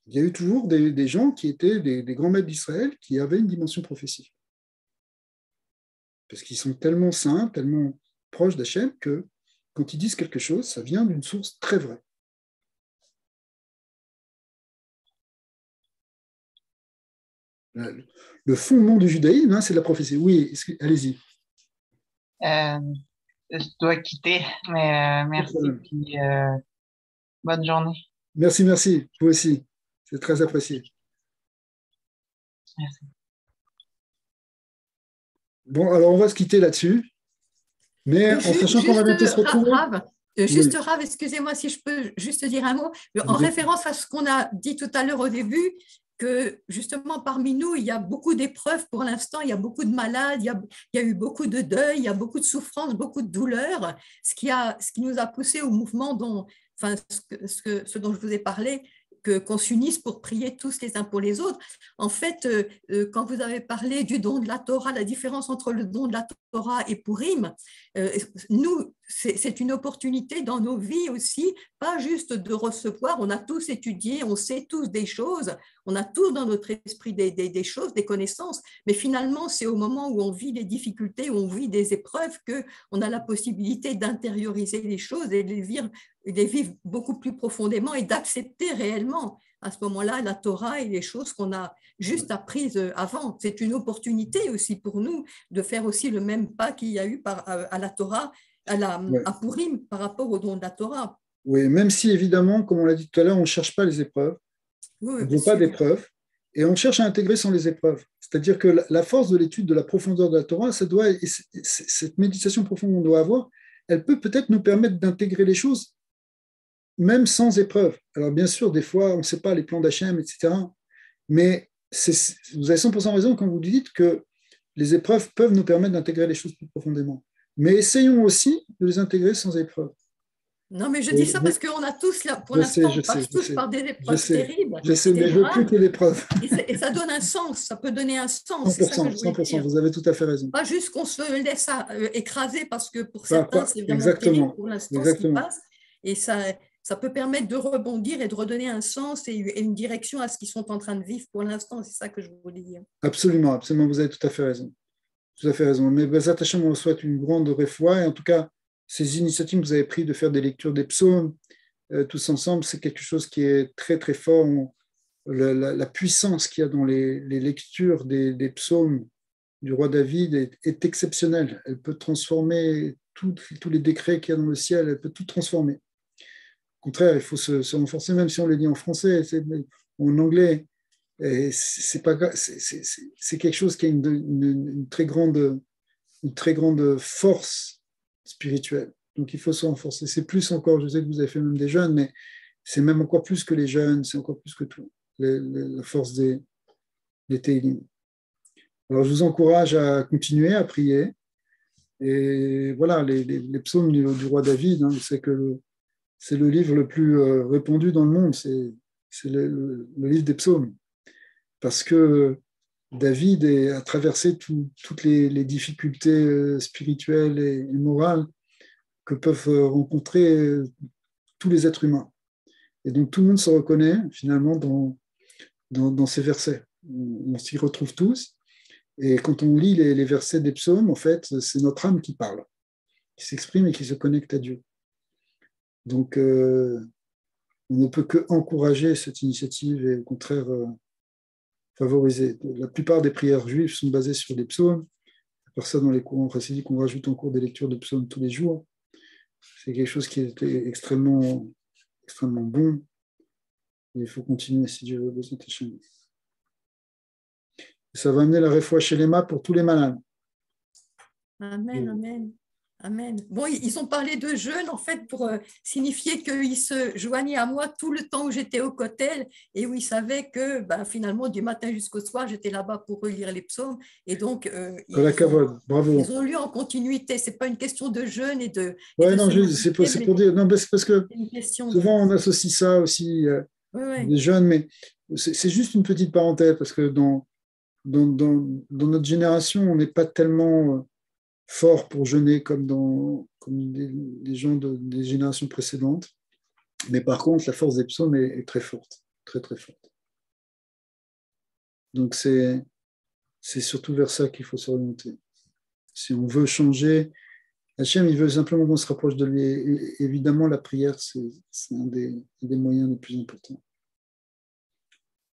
Il y a eu toujours des gens qui étaient des grands maîtres d'Israël qui avaient une dimension prophétique. Parce qu'ils sont tellement saints, tellement proches d'Hachem que quand ils disent quelque chose, ça vient d'une source très vraie. Le fondement du judaïsme, hein, c'est la prophétie. Oui, allez-y. Je dois quitter, mais merci et bonne journée. Merci, vous aussi. C'est très apprécié. Merci. Bon, alors on va se quitter là-dessus, mais en sachant qu'on va bientôt se retrouver. Rav, excusez-moi si je peux juste dire un mot, en référence à ce qu'on a dit tout à l'heure au début, que justement parmi nous, il y a beaucoup d'épreuves pour l'instant, il y a beaucoup de malades, il y a eu beaucoup de deuil, il y a beaucoup de souffrances, beaucoup de douleurs, ce qui nous a poussé au mouvement ce dont je vous ai parlé, qu'on s'unisse pour prier tous les uns pour les autres. En fait, quand vous avez parlé du don de la Torah, la différence entre le don de la Torah et Purim, nous, c'est une opportunité dans nos vies aussi, pas juste de recevoir, on a tous étudié, on sait tous des choses, on a tous dans notre esprit des choses, des connaissances, mais finalement, c'est au moment où on vit des difficultés, où on vit des épreuves, qu'on a la possibilité d'intérioriser les choses et de les vivre beaucoup plus profondément et d'accepter réellement à ce moment-là la Torah et les choses qu'on a juste apprises avant. C'est une opportunité aussi pour nous de faire aussi le même pas qu'il y a eu à la Torah, à Purim par rapport au don de la Torah. Oui, même si évidemment, comme on l'a dit tout à l'heure, on ne cherche pas les épreuves, on ne veut pas d'épreuves, Et on cherche à intégrer sans les épreuves. C'est-à-dire que la force de l'étude de la profondeur de la Torah, cette méditation profonde qu'on doit avoir, elle peut peut-être nous permettre d'intégrer les choses, même sans épreuve. Alors bien sûr, des fois, on ne sait pas les plans d'Hachem, etc. Mais vous avez 100% raison quand vous dites que les épreuves peuvent nous permettre d'intégrer les choses plus profondément. Mais essayons aussi de les intégrer sans épreuve. Non, mais je dis ça parce qu'on a tous, là, pour l'instant, on passe tous par des épreuves terribles. Je sais, mais je ne veux plus que l'épreuve. Et ça donne un sens, ça peut donner un sens. 100%, 100%, vous avez tout à fait raison. Pas juste qu'on se laisse écraser parce que pour certains, c'est vraiment exactement, terrible pour l'instant ce qui passe. Et ça peut permettre de rebondir et de redonner un sens et une direction à ce qu'ils sont en train de vivre pour l'instant. C'est ça que je voulais dire. Absolument, absolument, vous avez tout à fait raison. Tout à fait raison. Mais Bezat Hashem, on souhaite une grande réfoua. Et en tout cas, ces initiatives que vous avez prises de faire des lectures des psaumes, tous ensemble, c'est quelque chose qui est très, très fort. La puissance qu'il y a dans les lectures des psaumes du roi David est exceptionnelle. Elle peut transformer tous les décrets qu'il y a dans le ciel, elle peut tout transformer. Au contraire, il faut se renforcer, même si on les lit en français, en anglais. C'est quelque chose qui a une très grande force spirituelle. Donc il faut se renforcer. C'est plus encore, je sais que vous avez fait même des jeunes, mais c'est même encore plus que les jeunes, c'est encore plus que tout, la force des Télim. Alors je vous encourage à continuer à prier. Et voilà, les psaumes du roi David, hein, c'est que c'est le livre le plus répandu dans le monde, c'est le livre des psaumes. Parce que David a traversé toutes les difficultés spirituelles et morales que peuvent rencontrer tous les êtres humains. Et donc tout le monde se reconnaît finalement dans ces versets. On s'y retrouve tous. Et quand on lit les versets des psaumes, en fait, c'est notre âme qui parle, qui s'exprime et qui se connecte à Dieu. Donc on ne peut qu'encourager cette initiative et au contraire favoriser. La plupart des prières juives sont basées sur des psaumes. Par ça, dans les courants chassidiques, on rajoute en cours des lectures de psaumes tous les jours. C'est quelque chose qui est extrêmement, extrêmement bon. Et il faut continuer si Dieu veut besoin de chaînes. Ça va amener la réfoua chez les mains pour tous les malades. Amen, amen. Amen. Bon, ils ont parlé de jeûne, en fait, pour signifier qu'ils se joignaient à moi tout le temps où j'étais au Kotel et où ils savaient que, finalement, du matin jusqu'au soir, j'étais là-bas pour relire les psaumes. Et donc, ils ont lu en continuité. Ce n'est pas une question de jeûne et de... Oui, non, c'est pour dire... Non, c'est parce que souvent, on associe ça aussi, des jeûnes, mais c'est juste une petite parenthèse, parce que dans notre génération, on n'est pas tellement... fort pour jeûner comme des gens des générations précédentes. Mais par contre, la force des psaumes est très forte, très très forte. Donc c'est surtout vers ça qu'il faut s'orienter. Si on veut changer, Hachem, il veut simplement qu'on se rapproche de lui. Et évidemment, la prière, c'est un des moyens les plus importants.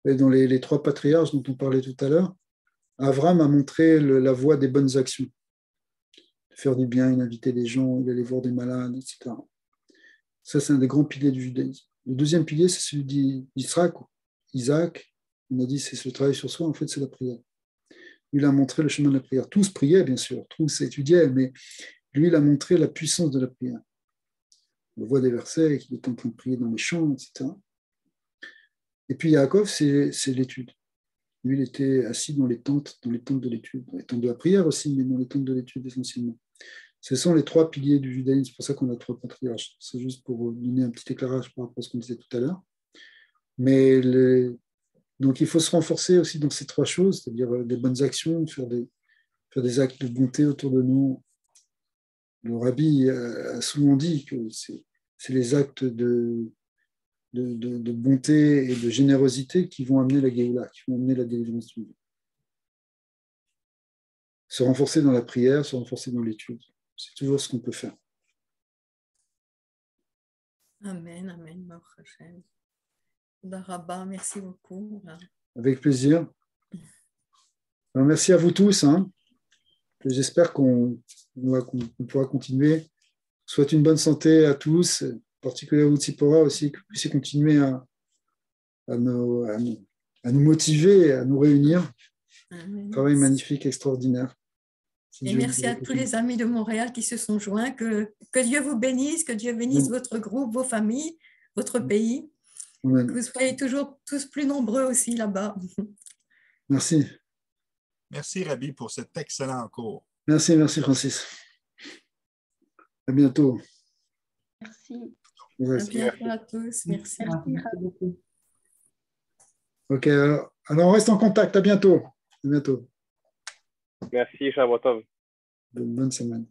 Et dans les 3 patriarches dont on parlait tout à l'heure, Avram a montré la voie des bonnes actions. Faire du bien, il invitait des gens, il allait voir des malades, etc. Ça, c'est un des grands piliers du judaïsme. Le deuxième pilier, c'est celui d'Isaac. Isaac, on a dit, c'est le travail sur soi, en fait, c'est la prière. Lui, il a montré le chemin de la prière. Tous priaient, bien sûr, tous étudiaient, mais lui, il a montré la puissance de la prière. On voit des versets qu'il est en train de prier dans les champs, etc. Et puis Yaakov, c'est l'étude. Lui, il était assis dans les tentes de l'étude, dans les tentes de la prière aussi, mais dans les tentes de l'étude essentiellement. Ce sont les 3 piliers du judaïsme, c'est pour ça qu'on a 3 patriarches. C'est juste pour donner un petit éclairage par rapport à ce qu'on disait tout à l'heure. Mais donc il faut se renforcer aussi dans ces 3 choses, c'est-à-dire des bonnes actions, faire des actes de bonté autour de nous. Le rabbi a souvent dit que c'est les actes de bonté et de générosité qui vont amener la Géoula, qui vont amener la délivrance du monde. Se renforcer dans la prière, se renforcer dans l'étude. C'est toujours ce qu'on peut faire. Amen, amen. Merci beaucoup. Avec plaisir. Alors, merci à vous tous. J'espère qu'on pourra continuer. Je souhaite une bonne santé à tous, en particulier à Utsipora aussi, que vous puissiez continuer à à nous motiver, à nous réunir. Amen. Travail magnifique, extraordinaire. Si Et Dieu merci à veut. tous les amis de Montréal qui se sont joints. Que Dieu vous bénisse, que Dieu bénisse votre groupe, vos familles, votre pays. Amen. Que vous soyez toujours tous plus nombreux aussi là-bas. Merci. Merci, Rabbi, pour cet excellent cours. Merci, merci Francis. À bientôt. Merci. Ouais. À bientôt à tous. Merci. Merci beaucoup. Ok, alors on reste en contact. À bientôt. À bientôt. Merci, Shabbat Tov. Bonne semaine.